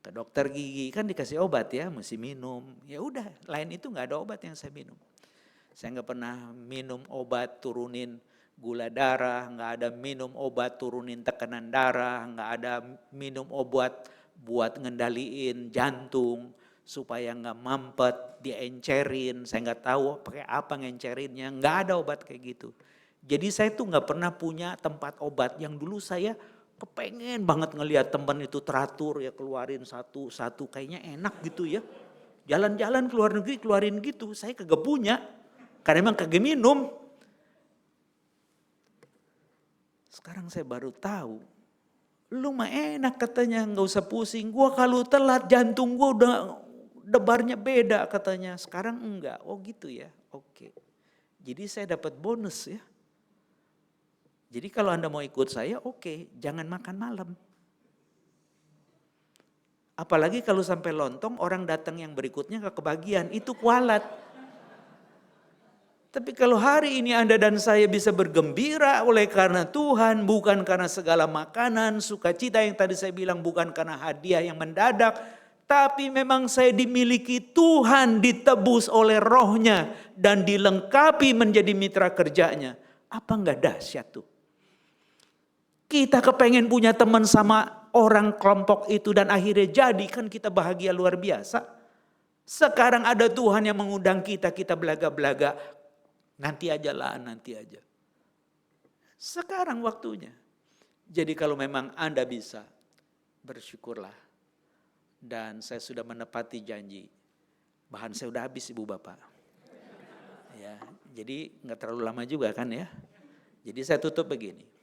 Ke dokter gigi kan dikasih obat ya, mesti minum. Ya udah, lain itu nggak ada obat yang saya minum. Saya nggak pernah minum obat turunin gula darah, nggak ada minum obat turunin tekanan darah, nggak ada minum obat buat ngendaliin jantung supaya nggak mampet, diencerin. Saya nggak tahu pakai apa ngencerinnya, nggak ada obat kayak gitu. Jadi saya tuh nggak pernah punya tempat obat yang dulu saya kepengen banget ngelihat teman itu teratur ya, keluarin satu-satu kayaknya enak gitu ya. Jalan-jalan ke luar negeri keluarin gitu, saya kagak punya karena emang kagak minum. Sekarang saya baru tahu, lu mah enak katanya, nggak usah pusing. Gua kalau telat jantung gua udah debarnya beda katanya. Sekarang enggak, oh gitu ya, oke. Jadi saya dapat bonus ya. Jadi kalau Anda mau ikut saya, oke, jangan makan malam. Apalagi kalau sampai lontong, orang datang yang berikutnya gak kebagian, itu kualat. Tapi kalau hari ini Anda dan saya bisa bergembira oleh karena Tuhan, bukan karena segala makanan, sukacita yang tadi saya bilang, bukan karena hadiah yang mendadak, tapi memang saya dimiliki Tuhan, ditebus oleh Roh-Nya, dan dilengkapi menjadi mitra kerjanya. Apa enggak dahsyat tuh? Kita kepengen punya teman sama orang kelompok itu dan akhirnya jadi, kan kita bahagia luar biasa. Sekarang ada Tuhan yang mengundang kita, kita belaga-belaga. Nanti aja lah, nanti aja. Sekarang waktunya. Jadi kalau memang Anda bisa, bersyukurlah. Dan saya sudah menepati janji. Bahan saya udah habis Ibu Bapak. Ya, jadi nggak terlalu lama juga kan ya. Jadi saya tutup begini.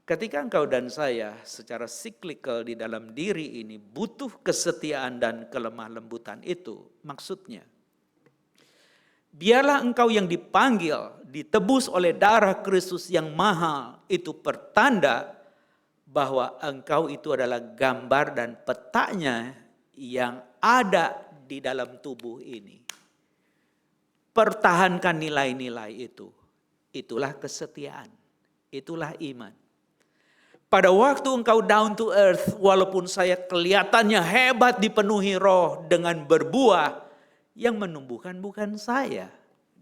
Ketika engkau dan saya secara siklikal di dalam diri ini butuh kesetiaan dan kelemah lembutan itu, maksudnya biarlah engkau yang dipanggil, ditebus oleh darah Kristus yang mahal, itu pertanda bahwa engkau itu adalah gambar dan petanya yang ada di dalam tubuh ini. Pertahankan nilai-nilai itu, itulah kesetiaan, itulah iman. Pada waktu engkau down to earth, walaupun saya kelihatannya hebat dipenuhi roh dengan berbuah, yang menumbuhkan bukan saya,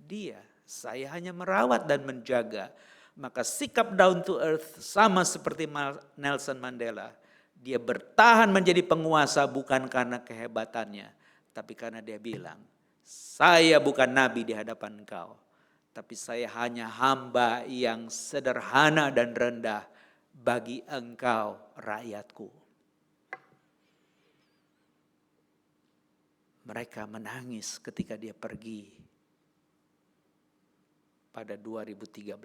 dia. Saya hanya merawat dan menjaga. Maka sikap down to earth sama seperti Nelson Mandela. Dia bertahan menjadi penguasa bukan karena kehebatannya, tapi karena dia bilang, saya bukan nabi di hadapan engkau, tapi saya hanya hamba yang sederhana dan rendah bagi engkau rakyatku. Mereka menangis ketika dia pergi pada 2013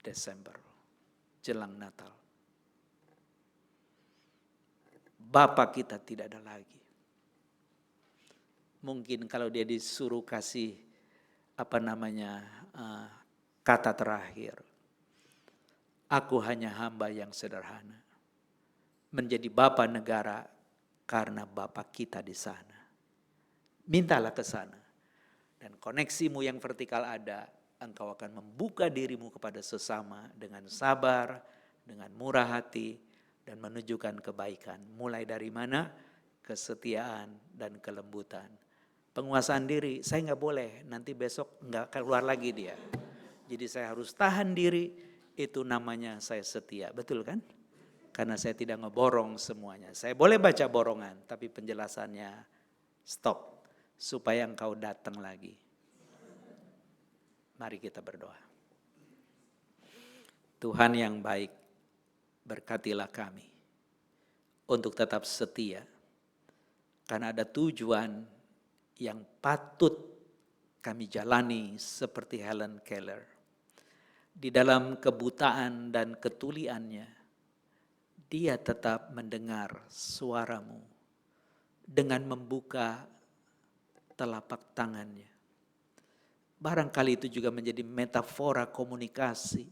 Desember, jelang Natal. Bapa kita tidak ada lagi. mungkin kalau dia disuruh kasih kata terakhir. Aku hanya hamba yang sederhana. Menjadi bapa negara karena Bapa kita di sana. Mintalah ke sana. Dan koneksimu yang vertikal ada, engkau akan membuka dirimu kepada sesama dengan sabar, dengan murah hati, dan menunjukkan kebaikan. Mulai dari mana? Kesetiaan dan kelembutan. Penguasaan diri, saya nggak boleh, nanti besok nggak keluar lagi dia. Jadi saya harus tahan diri, itu namanya saya setia, betul kan? Karena saya tidak ngeborong semuanya. Saya boleh baca borongan, tapi penjelasannya stop, supaya engkau datang lagi. Mari kita berdoa. Tuhan yang baik, berkatilah kami untuk tetap setia, karena ada tujuan yang patut kami jalani seperti Helen Keller. Di dalam kebutaan dan ketuliannya, dia tetap mendengar suaramu dengan membuka telapak tangannya. Barangkali itu juga menjadi metafora komunikasi,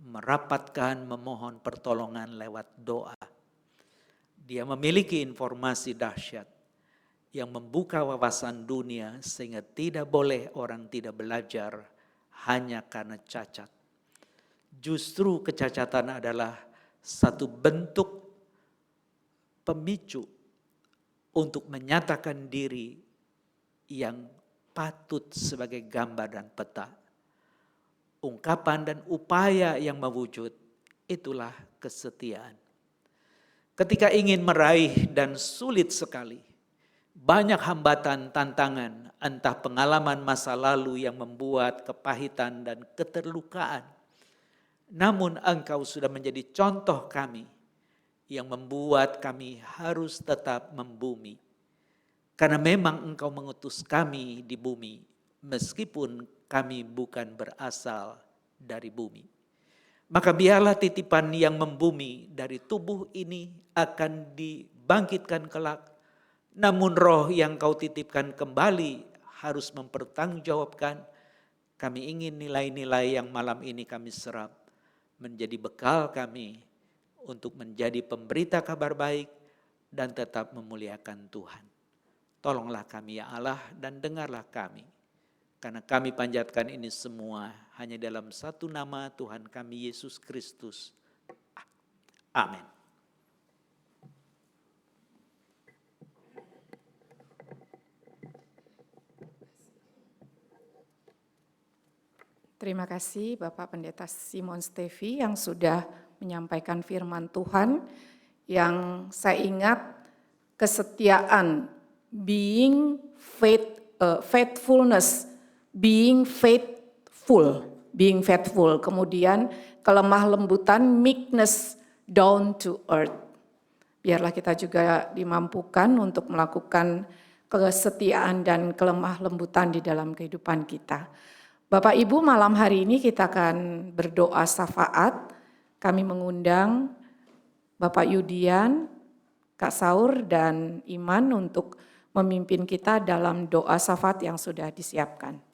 merapatkan, memohon pertolongan lewat doa. Dia memiliki informasi dahsyat yang membuka wawasan dunia sehingga tidak boleh orang tidak belajar hanya karena cacat. Justru kecacatan adalah satu bentuk pemicu untuk menyatakan diri yang patut sebagai gambar dan peta. Ungkapan dan upaya yang mewujud, itulah kesetiaan. Ketika ingin meraih dan sulit sekali, banyak hambatan, tantangan, entah pengalaman masa lalu yang membuat kepahitan dan keterlukaan. Namun engkau sudah menjadi contoh kami yang membuat kami harus tetap membumi. Karena memang engkau mengutus kami di bumi, meskipun kami bukan berasal dari bumi. Maka biarlah titipan yang membumi dari tubuh ini akan dibangkitkan kelak. Namun roh yang kau titipkan kembali harus mempertanggungjawabkan. Kami ingin nilai-nilai yang malam ini kami serap menjadi bekal kami untuk menjadi pemberita kabar baik dan tetap memuliakan Tuhan. Tolonglah kami ya Allah dan dengarlah kami. Karena kami panjatkan ini semua hanya dalam satu nama Tuhan kami Yesus Kristus. Amin. Terima kasih Bapak Pendeta Simon Stevi yang sudah menyampaikan firman Tuhan, yang saya ingat kesetiaan, faithfulness, being faithful, kemudian kelemah lembutan, meekness, down to earth. Biarlah kita juga dimampukan untuk melakukan kesetiaan dan kelemah lembutan di dalam kehidupan kita. Bapak Ibu, malam hari ini kita akan berdoa syafaat. Kami mengundang Bapak Yudian, Kak Saur, dan Iman untuk memimpin kita dalam doa syafaat yang sudah disiapkan.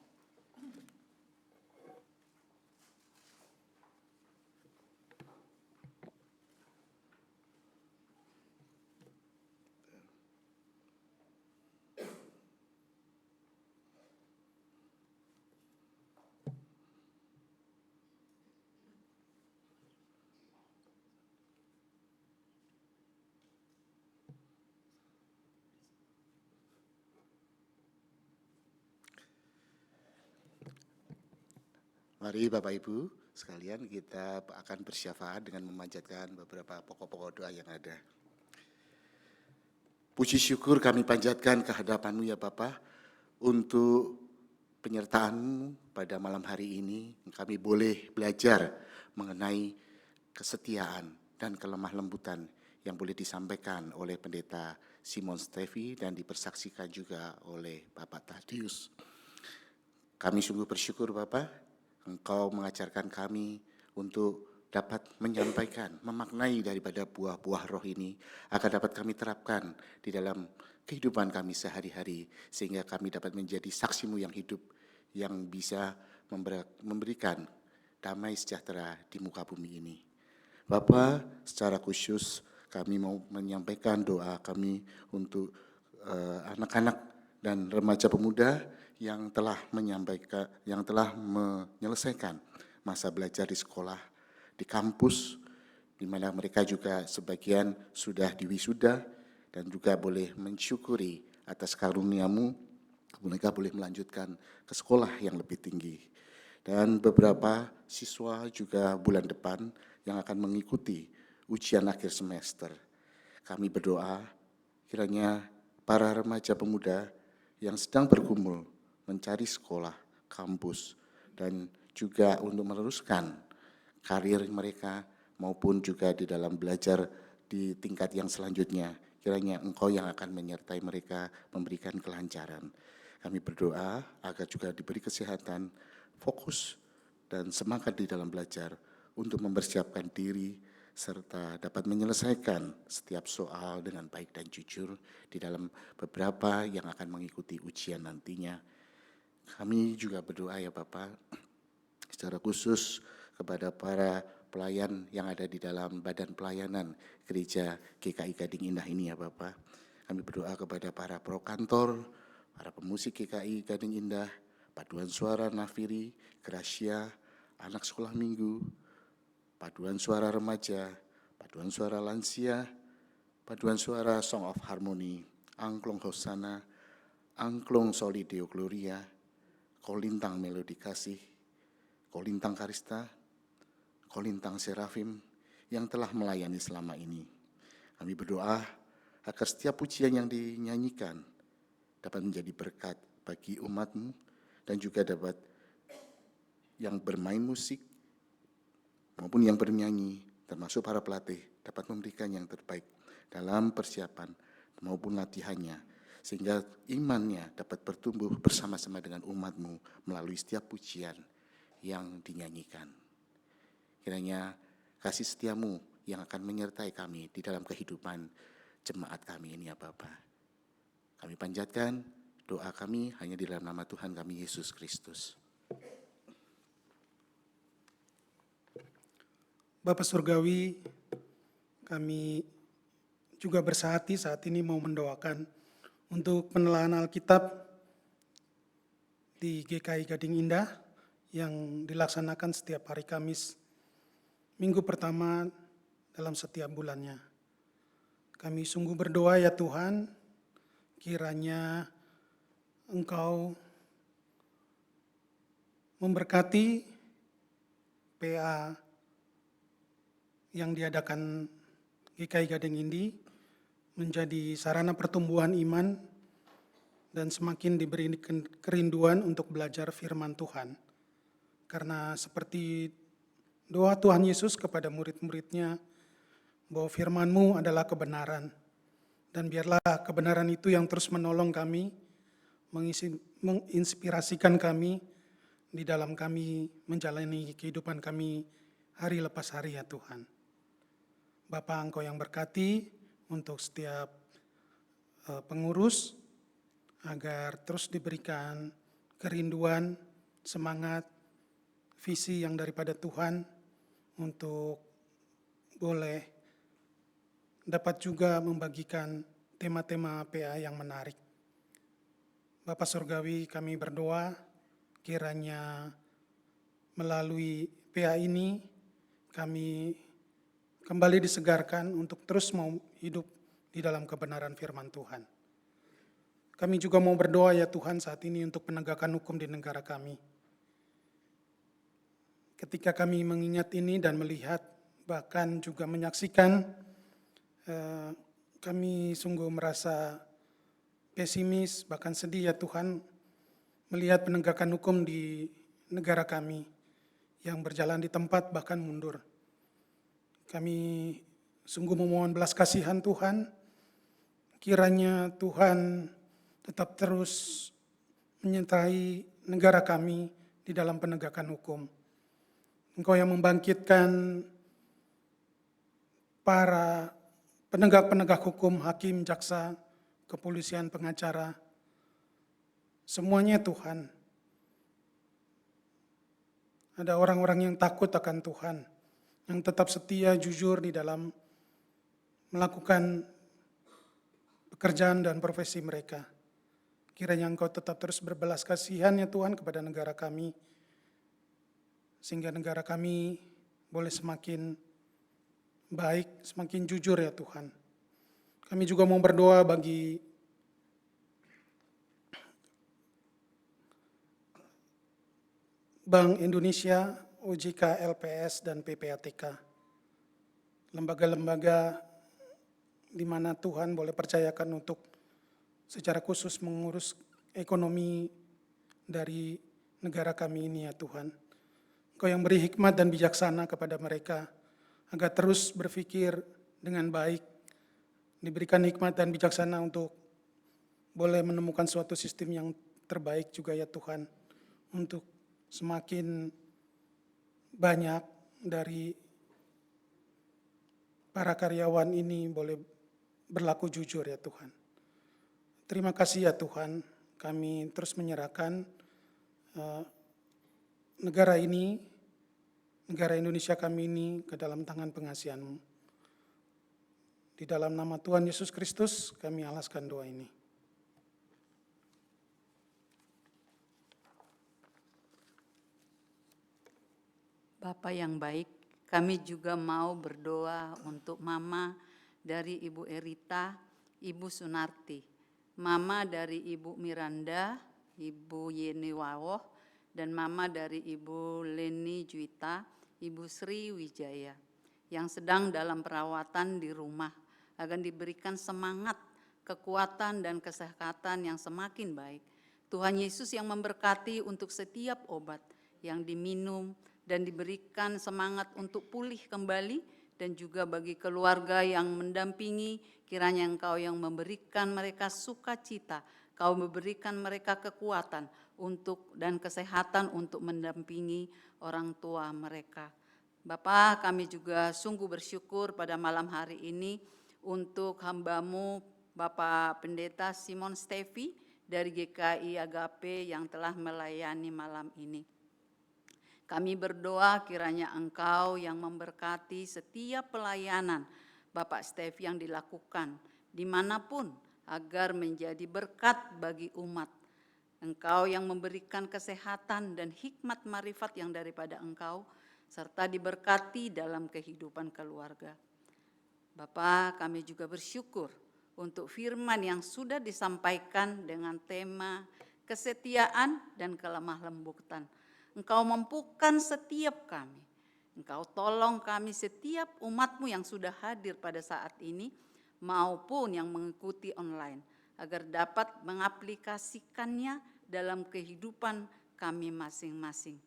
Mari Bapak Ibu sekalian kita akan bersyafaat dengan memanjatkan beberapa pokok-pokok doa yang ada. Puji syukur kami panjatkan ke hadapan-Mu ya Bapa untuk penyertaan-Mu pada malam hari ini. Kami boleh belajar mengenai kesetiaan dan kelemah lembutan yang boleh disampaikan oleh Pendeta Simon Stevi dan dipersaksikan juga oleh Bapak Tadius. Kami sungguh bersyukur Bapak, Engkau mengajarkan kami untuk dapat menyampaikan, memaknai daripada buah-buah roh ini, agar dapat kami terapkan di dalam kehidupan kami sehari-hari, sehingga kami dapat menjadi saksi-Mu yang hidup, yang bisa memberikan damai sejahtera di muka bumi ini. Bapa, secara khusus kami mau menyampaikan doa kami untuk anak-anak dan remaja pemuda yang telah menyelesaikan masa belajar di sekolah, di kampus, di mana mereka juga sebagian sudah diwisuda dan juga boleh mensyukuri atas karunia-Mu, mereka boleh melanjutkan ke sekolah yang lebih tinggi. Dan beberapa siswa juga bulan depan yang akan mengikuti ujian akhir semester. Kami berdoa kiranya para remaja pemuda yang sedang bergumul mencari sekolah, kampus, dan juga untuk meneruskan karir mereka maupun juga di dalam belajar di tingkat yang selanjutnya. Kiranya Engkau yang akan menyertai mereka, memberikan kelancaran. Kami berdoa agar juga diberi kesehatan, fokus, dan semangat di dalam belajar untuk mempersiapkan diri serta dapat menyelesaikan setiap soal dengan baik dan jujur di dalam beberapa yang akan mengikuti ujian nantinya. Kami juga berdoa ya Bapak, secara khusus kepada para pelayan yang ada di dalam badan pelayanan gereja GKI Gading Indah ini ya Bapak. Kami berdoa kepada para prokantor, para pemusik GKI Gading Indah, paduan suara Nafiri, Gracia, anak sekolah minggu, paduan suara remaja, paduan suara lansia, paduan suara Song of Harmony, Angklung Hosana, Angklung Soli Deo Gloria, Kolintang Melodi Kasih, Kolintang Karista, Kolintang Serafim yang telah melayani selama ini. Kami berdoa agar setiap pujian yang dinyanyikan dapat menjadi berkat bagi umat-Mu dan juga dapat yang bermain musik maupun yang bernyanyi, termasuk para pelatih, dapat memberikan yang terbaik dalam persiapan maupun latihannya, sehingga imannya dapat bertumbuh bersama-sama dengan umat-Mu melalui setiap pujian yang dinyanyikan. Kiranya kasih setia-Mu yang akan menyertai kami di dalam kehidupan jemaat kami ini ya Bapa. Kami panjatkan doa kami hanya di dalam nama Tuhan kami Yesus Kristus. Bapak Surgawi, kami juga bersehati saat ini mau mendoakan untuk penelaahan Alkitab di GKI Gading Indah yang dilaksanakan setiap hari Kamis, minggu pertama dalam setiap bulannya. Kami sungguh berdoa ya Tuhan, kiranya Engkau memberkati PA yang diadakan GKI Gading Indi menjadi sarana pertumbuhan iman dan semakin diberi kerinduan untuk belajar firman Tuhan. Karena seperti doa Tuhan Yesus kepada murid-muridnya, bahwa firman-Mu adalah kebenaran. Dan biarlah kebenaran itu yang terus menolong kami, menginspirasikan kami di dalam kami menjalani kehidupan kami hari lepas hari ya Tuhan. Bapa, Engkau yang berkati untuk setiap pengurus agar terus diberikan kerinduan, semangat, visi yang daripada Tuhan untuk boleh dapat juga membagikan tema-tema PA yang menarik. Bapak Surgawi, kami berdoa kiranya melalui PA ini kami kembali disegarkan untuk terus mau hidup di dalam kebenaran firman Tuhan. Kami juga mau berdoa ya Tuhan saat ini untuk penegakan hukum di negara kami. Ketika kami mengingat ini dan melihat, bahkan juga menyaksikan, kami sungguh merasa pesimis, bahkan sedih ya Tuhan, melihat penegakan hukum di negara kami yang berjalan di tempat bahkan mundur. Kami sungguh memohon belas kasihan Tuhan, kiranya Tuhan tetap terus menyertai negara kami di dalam penegakan hukum. Engkau yang membangkitkan para penegak-penegak hukum, hakim, jaksa, kepolisian, pengacara, semuanya Tuhan. Ada orang-orang yang takut akan Tuhan, yang tetap setia, jujur di dalam melakukan pekerjaan dan profesi mereka. Kiranya Engkau tetap terus berbelas kasihan ya Tuhan kepada negara kami, sehingga negara kami boleh semakin baik, semakin jujur ya Tuhan. Kami juga mau berdoa bagi Bank Indonesia, OJK, LPS, dan PPATK. Lembaga-lembaga di mana Tuhan boleh percayakan untuk secara khusus mengurus ekonomi dari negara kami ini ya Tuhan. Engkau yang beri hikmat dan bijaksana kepada mereka agar terus berpikir dengan baik, diberikan hikmat dan bijaksana untuk boleh menemukan suatu sistem yang terbaik juga ya Tuhan, untuk semakin banyak dari para karyawan ini boleh berlaku jujur ya Tuhan. Terima kasih ya Tuhan, kami terus menyerahkan negara ini, negara Indonesia kami ini ke dalam tangan pengasihan-Mu. Di dalam nama Tuhan Yesus Kristus kami alaskan doa ini. Bapa yang baik, kami juga mau berdoa untuk Mama dari Ibu Erita, Ibu Sunarti, Mama dari Ibu Miranda, Ibu Yeni Wawoh, dan Mama dari Ibu Leni Juwita, Ibu Sri Wijaya, yang sedang dalam perawatan di rumah, agar diberikan semangat, kekuatan, dan kesehatan yang semakin baik. Tuhan Yesus yang memberkati untuk setiap obat yang diminum, dan diberikan semangat untuk pulih kembali, dan juga bagi keluarga yang mendampingi, kiranya Engkau yang memberikan mereka sukacita, Kau memberikan mereka kekuatan untuk dan kesehatan untuk mendampingi orang tua mereka. Bapa, kami juga sungguh bersyukur pada malam hari ini untuk hamba-Mu Bapak Pendeta Simon Stevi dari GKI Agape yang telah melayani malam ini. Kami berdoa kiranya Engkau yang memberkati setiap pelayanan Bapak Stevi yang dilakukan dimanapun, agar menjadi berkat bagi umat. Engkau yang memberikan kesehatan dan hikmat marifat yang daripada Engkau, serta diberkati dalam kehidupan keluarga. Bapa, kami juga bersyukur untuk firman yang sudah disampaikan dengan tema kesetiaan dan kelemah lembutan. Engkau mampukan setiap kami. Engkau tolong kami setiap umat-Mu yang sudah hadir pada saat ini maupun yang mengikuti online, agar dapat mengaplikasikannya dalam kehidupan kami masing-masing.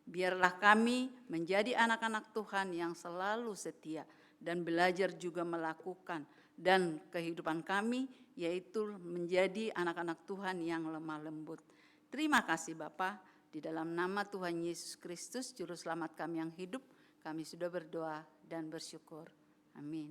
Biarlah kami menjadi anak-anak Tuhan yang selalu setia dan belajar juga melakukan, dan kehidupan kami yaitu menjadi anak-anak Tuhan yang lemah lembut. Terima kasih Bapa. Di dalam nama Tuhan Yesus Kristus, Juru Selamat kami yang hidup, kami sudah berdoa dan bersyukur. Amin.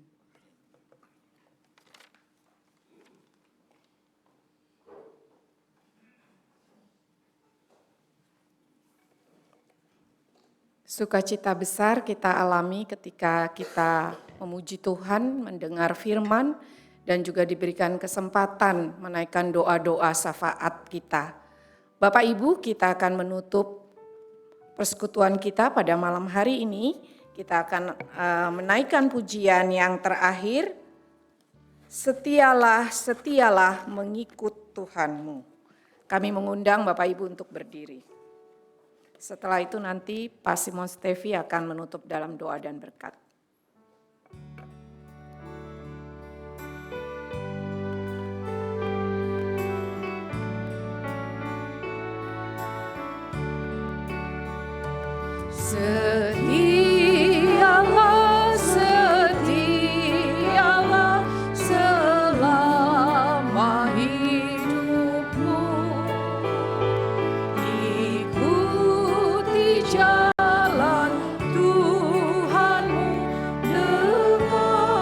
Sukacita besar kita alami ketika kita memuji Tuhan, mendengar firman, dan juga diberikan kesempatan menaikkan doa-doa syafaat kita. Bapak Ibu, kita akan menutup persekutuan kita pada malam hari ini. Kita akan menaikkan pujian yang terakhir. Setialah, setialah mengikut Tuhanmu. Kami mengundang Bapak Ibu untuk berdiri. Setelah itu nanti Pak Simon Stevi akan menutup dalam doa dan berkat. Setialah, setialah selama hidupmu. Ikuti jalan Tuhanmu dengan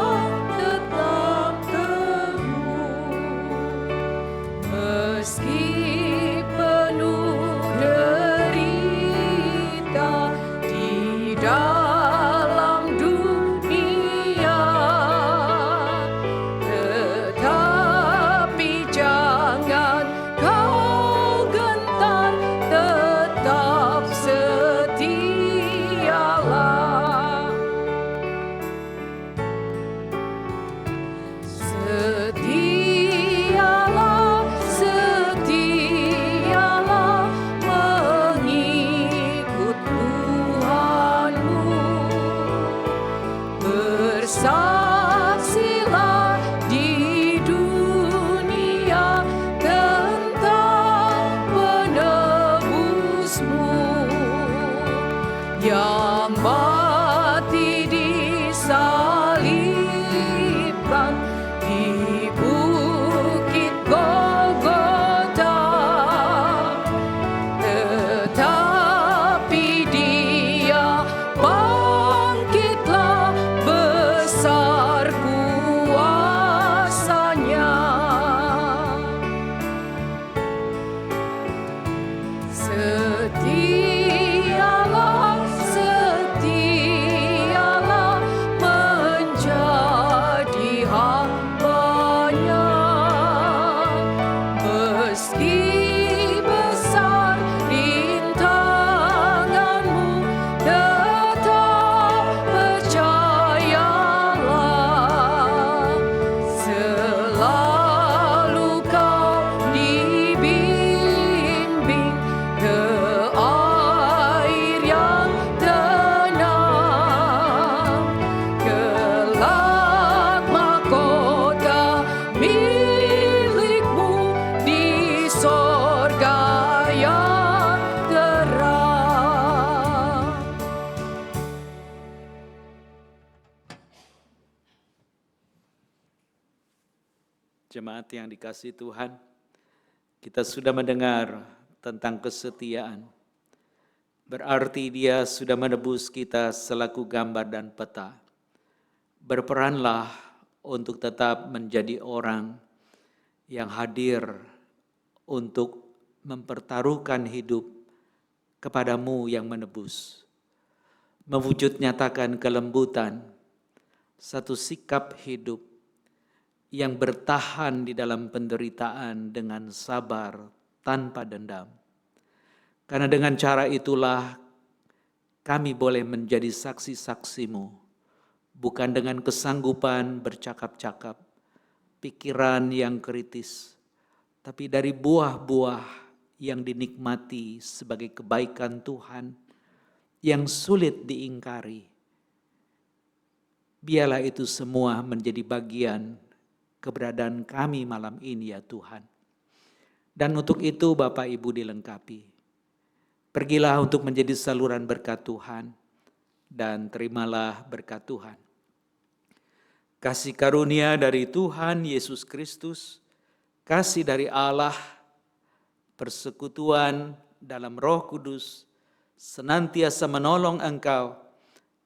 meski penuh derita di dalam dunia, tetapi jangan kau gentar, tetap setialah. Setialah, setialah mengikut Tuhanmu. Bersaksilah di dunia tentang penebusmu yang mati disalibkan di bukit Golgota, tetapi Dia bangkitlah, besar kuasanya. Setialah, setialah menjadi hamba-Nya, meski besar rintanganmu, tetap percayalah. Selalu kau dibimbing ke air yang tenang, kelak mahkota milikmu di sorga yang terang. Jemaat yang dikasihi Tuhan, kita sudah mendengar tentang kesetiaan. Berarti Dia sudah menebus kita selaku gambar dan peta. Berperanlah untuk tetap menjadi orang yang hadir untuk mempertaruhkan hidup kepadamu yang menebus. Mewujud nyatakan kelembutan, satu sikap hidup yang bertahan di dalam penderitaan dengan sabar tanpa dendam. Karena dengan cara itulah kami boleh menjadi saksi-saksi-Mu, bukan dengan kesanggupan bercakap-cakap, pikiran yang kritis, tapi dari buah-buah yang dinikmati sebagai kebaikan Tuhan yang sulit diingkari. Biarlah itu semua menjadi bagian keberadaan kami malam ini ya Tuhan. Dan untuk itu Bapak Ibu dilengkapi. Pergilah untuk menjadi saluran berkat Tuhan dan terimalah berkat Tuhan. Kasih karunia dari Tuhan Yesus Kristus, kasih dari Allah, persekutuan dalam Roh Kudus senantiasa menolong engkau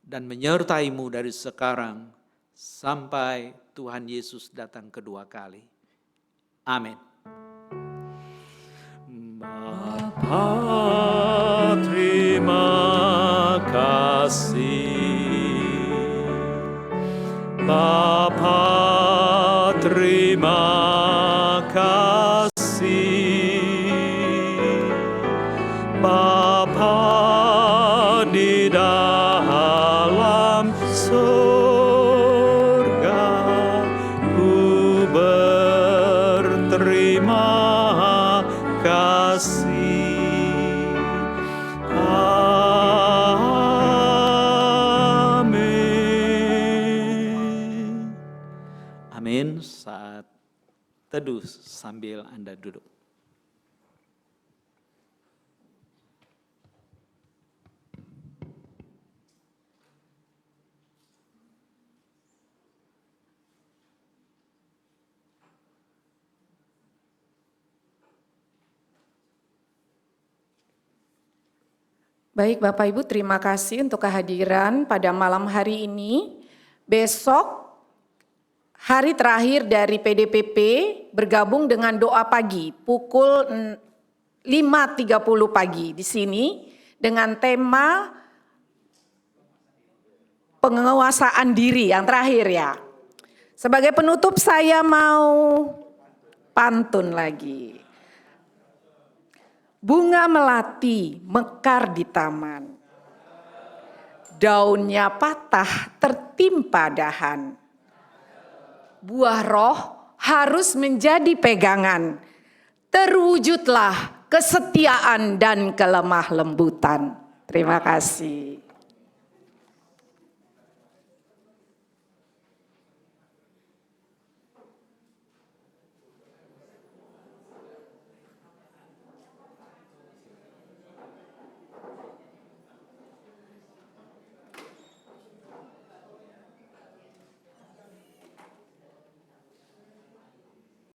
dan menyertai-Mu dari sekarang sampai Tuhan Yesus datang kedua kali. Amin. Bapa, terima kasih. Bapa, terima kasih. Bapa di dalam surga, ku berterima kasih. Amin. Amin. Saat teduh sambil Anda duduk. Baik Bapak Ibu, terima kasih untuk kehadiran pada malam hari ini. Besok hari terakhir dari PDPP bergabung dengan doa pagi pukul 5.30 pagi di sini dengan tema penguasaan diri yang terakhir ya. Sebagai penutup saya mau pantun lagi. Bunga melati mekar di taman. Daunnya patah tertimpa dahan. Buah roh harus menjadi pegangan. Terwujudlah kesetiaan dan kelemah lembutan. Terima kasih.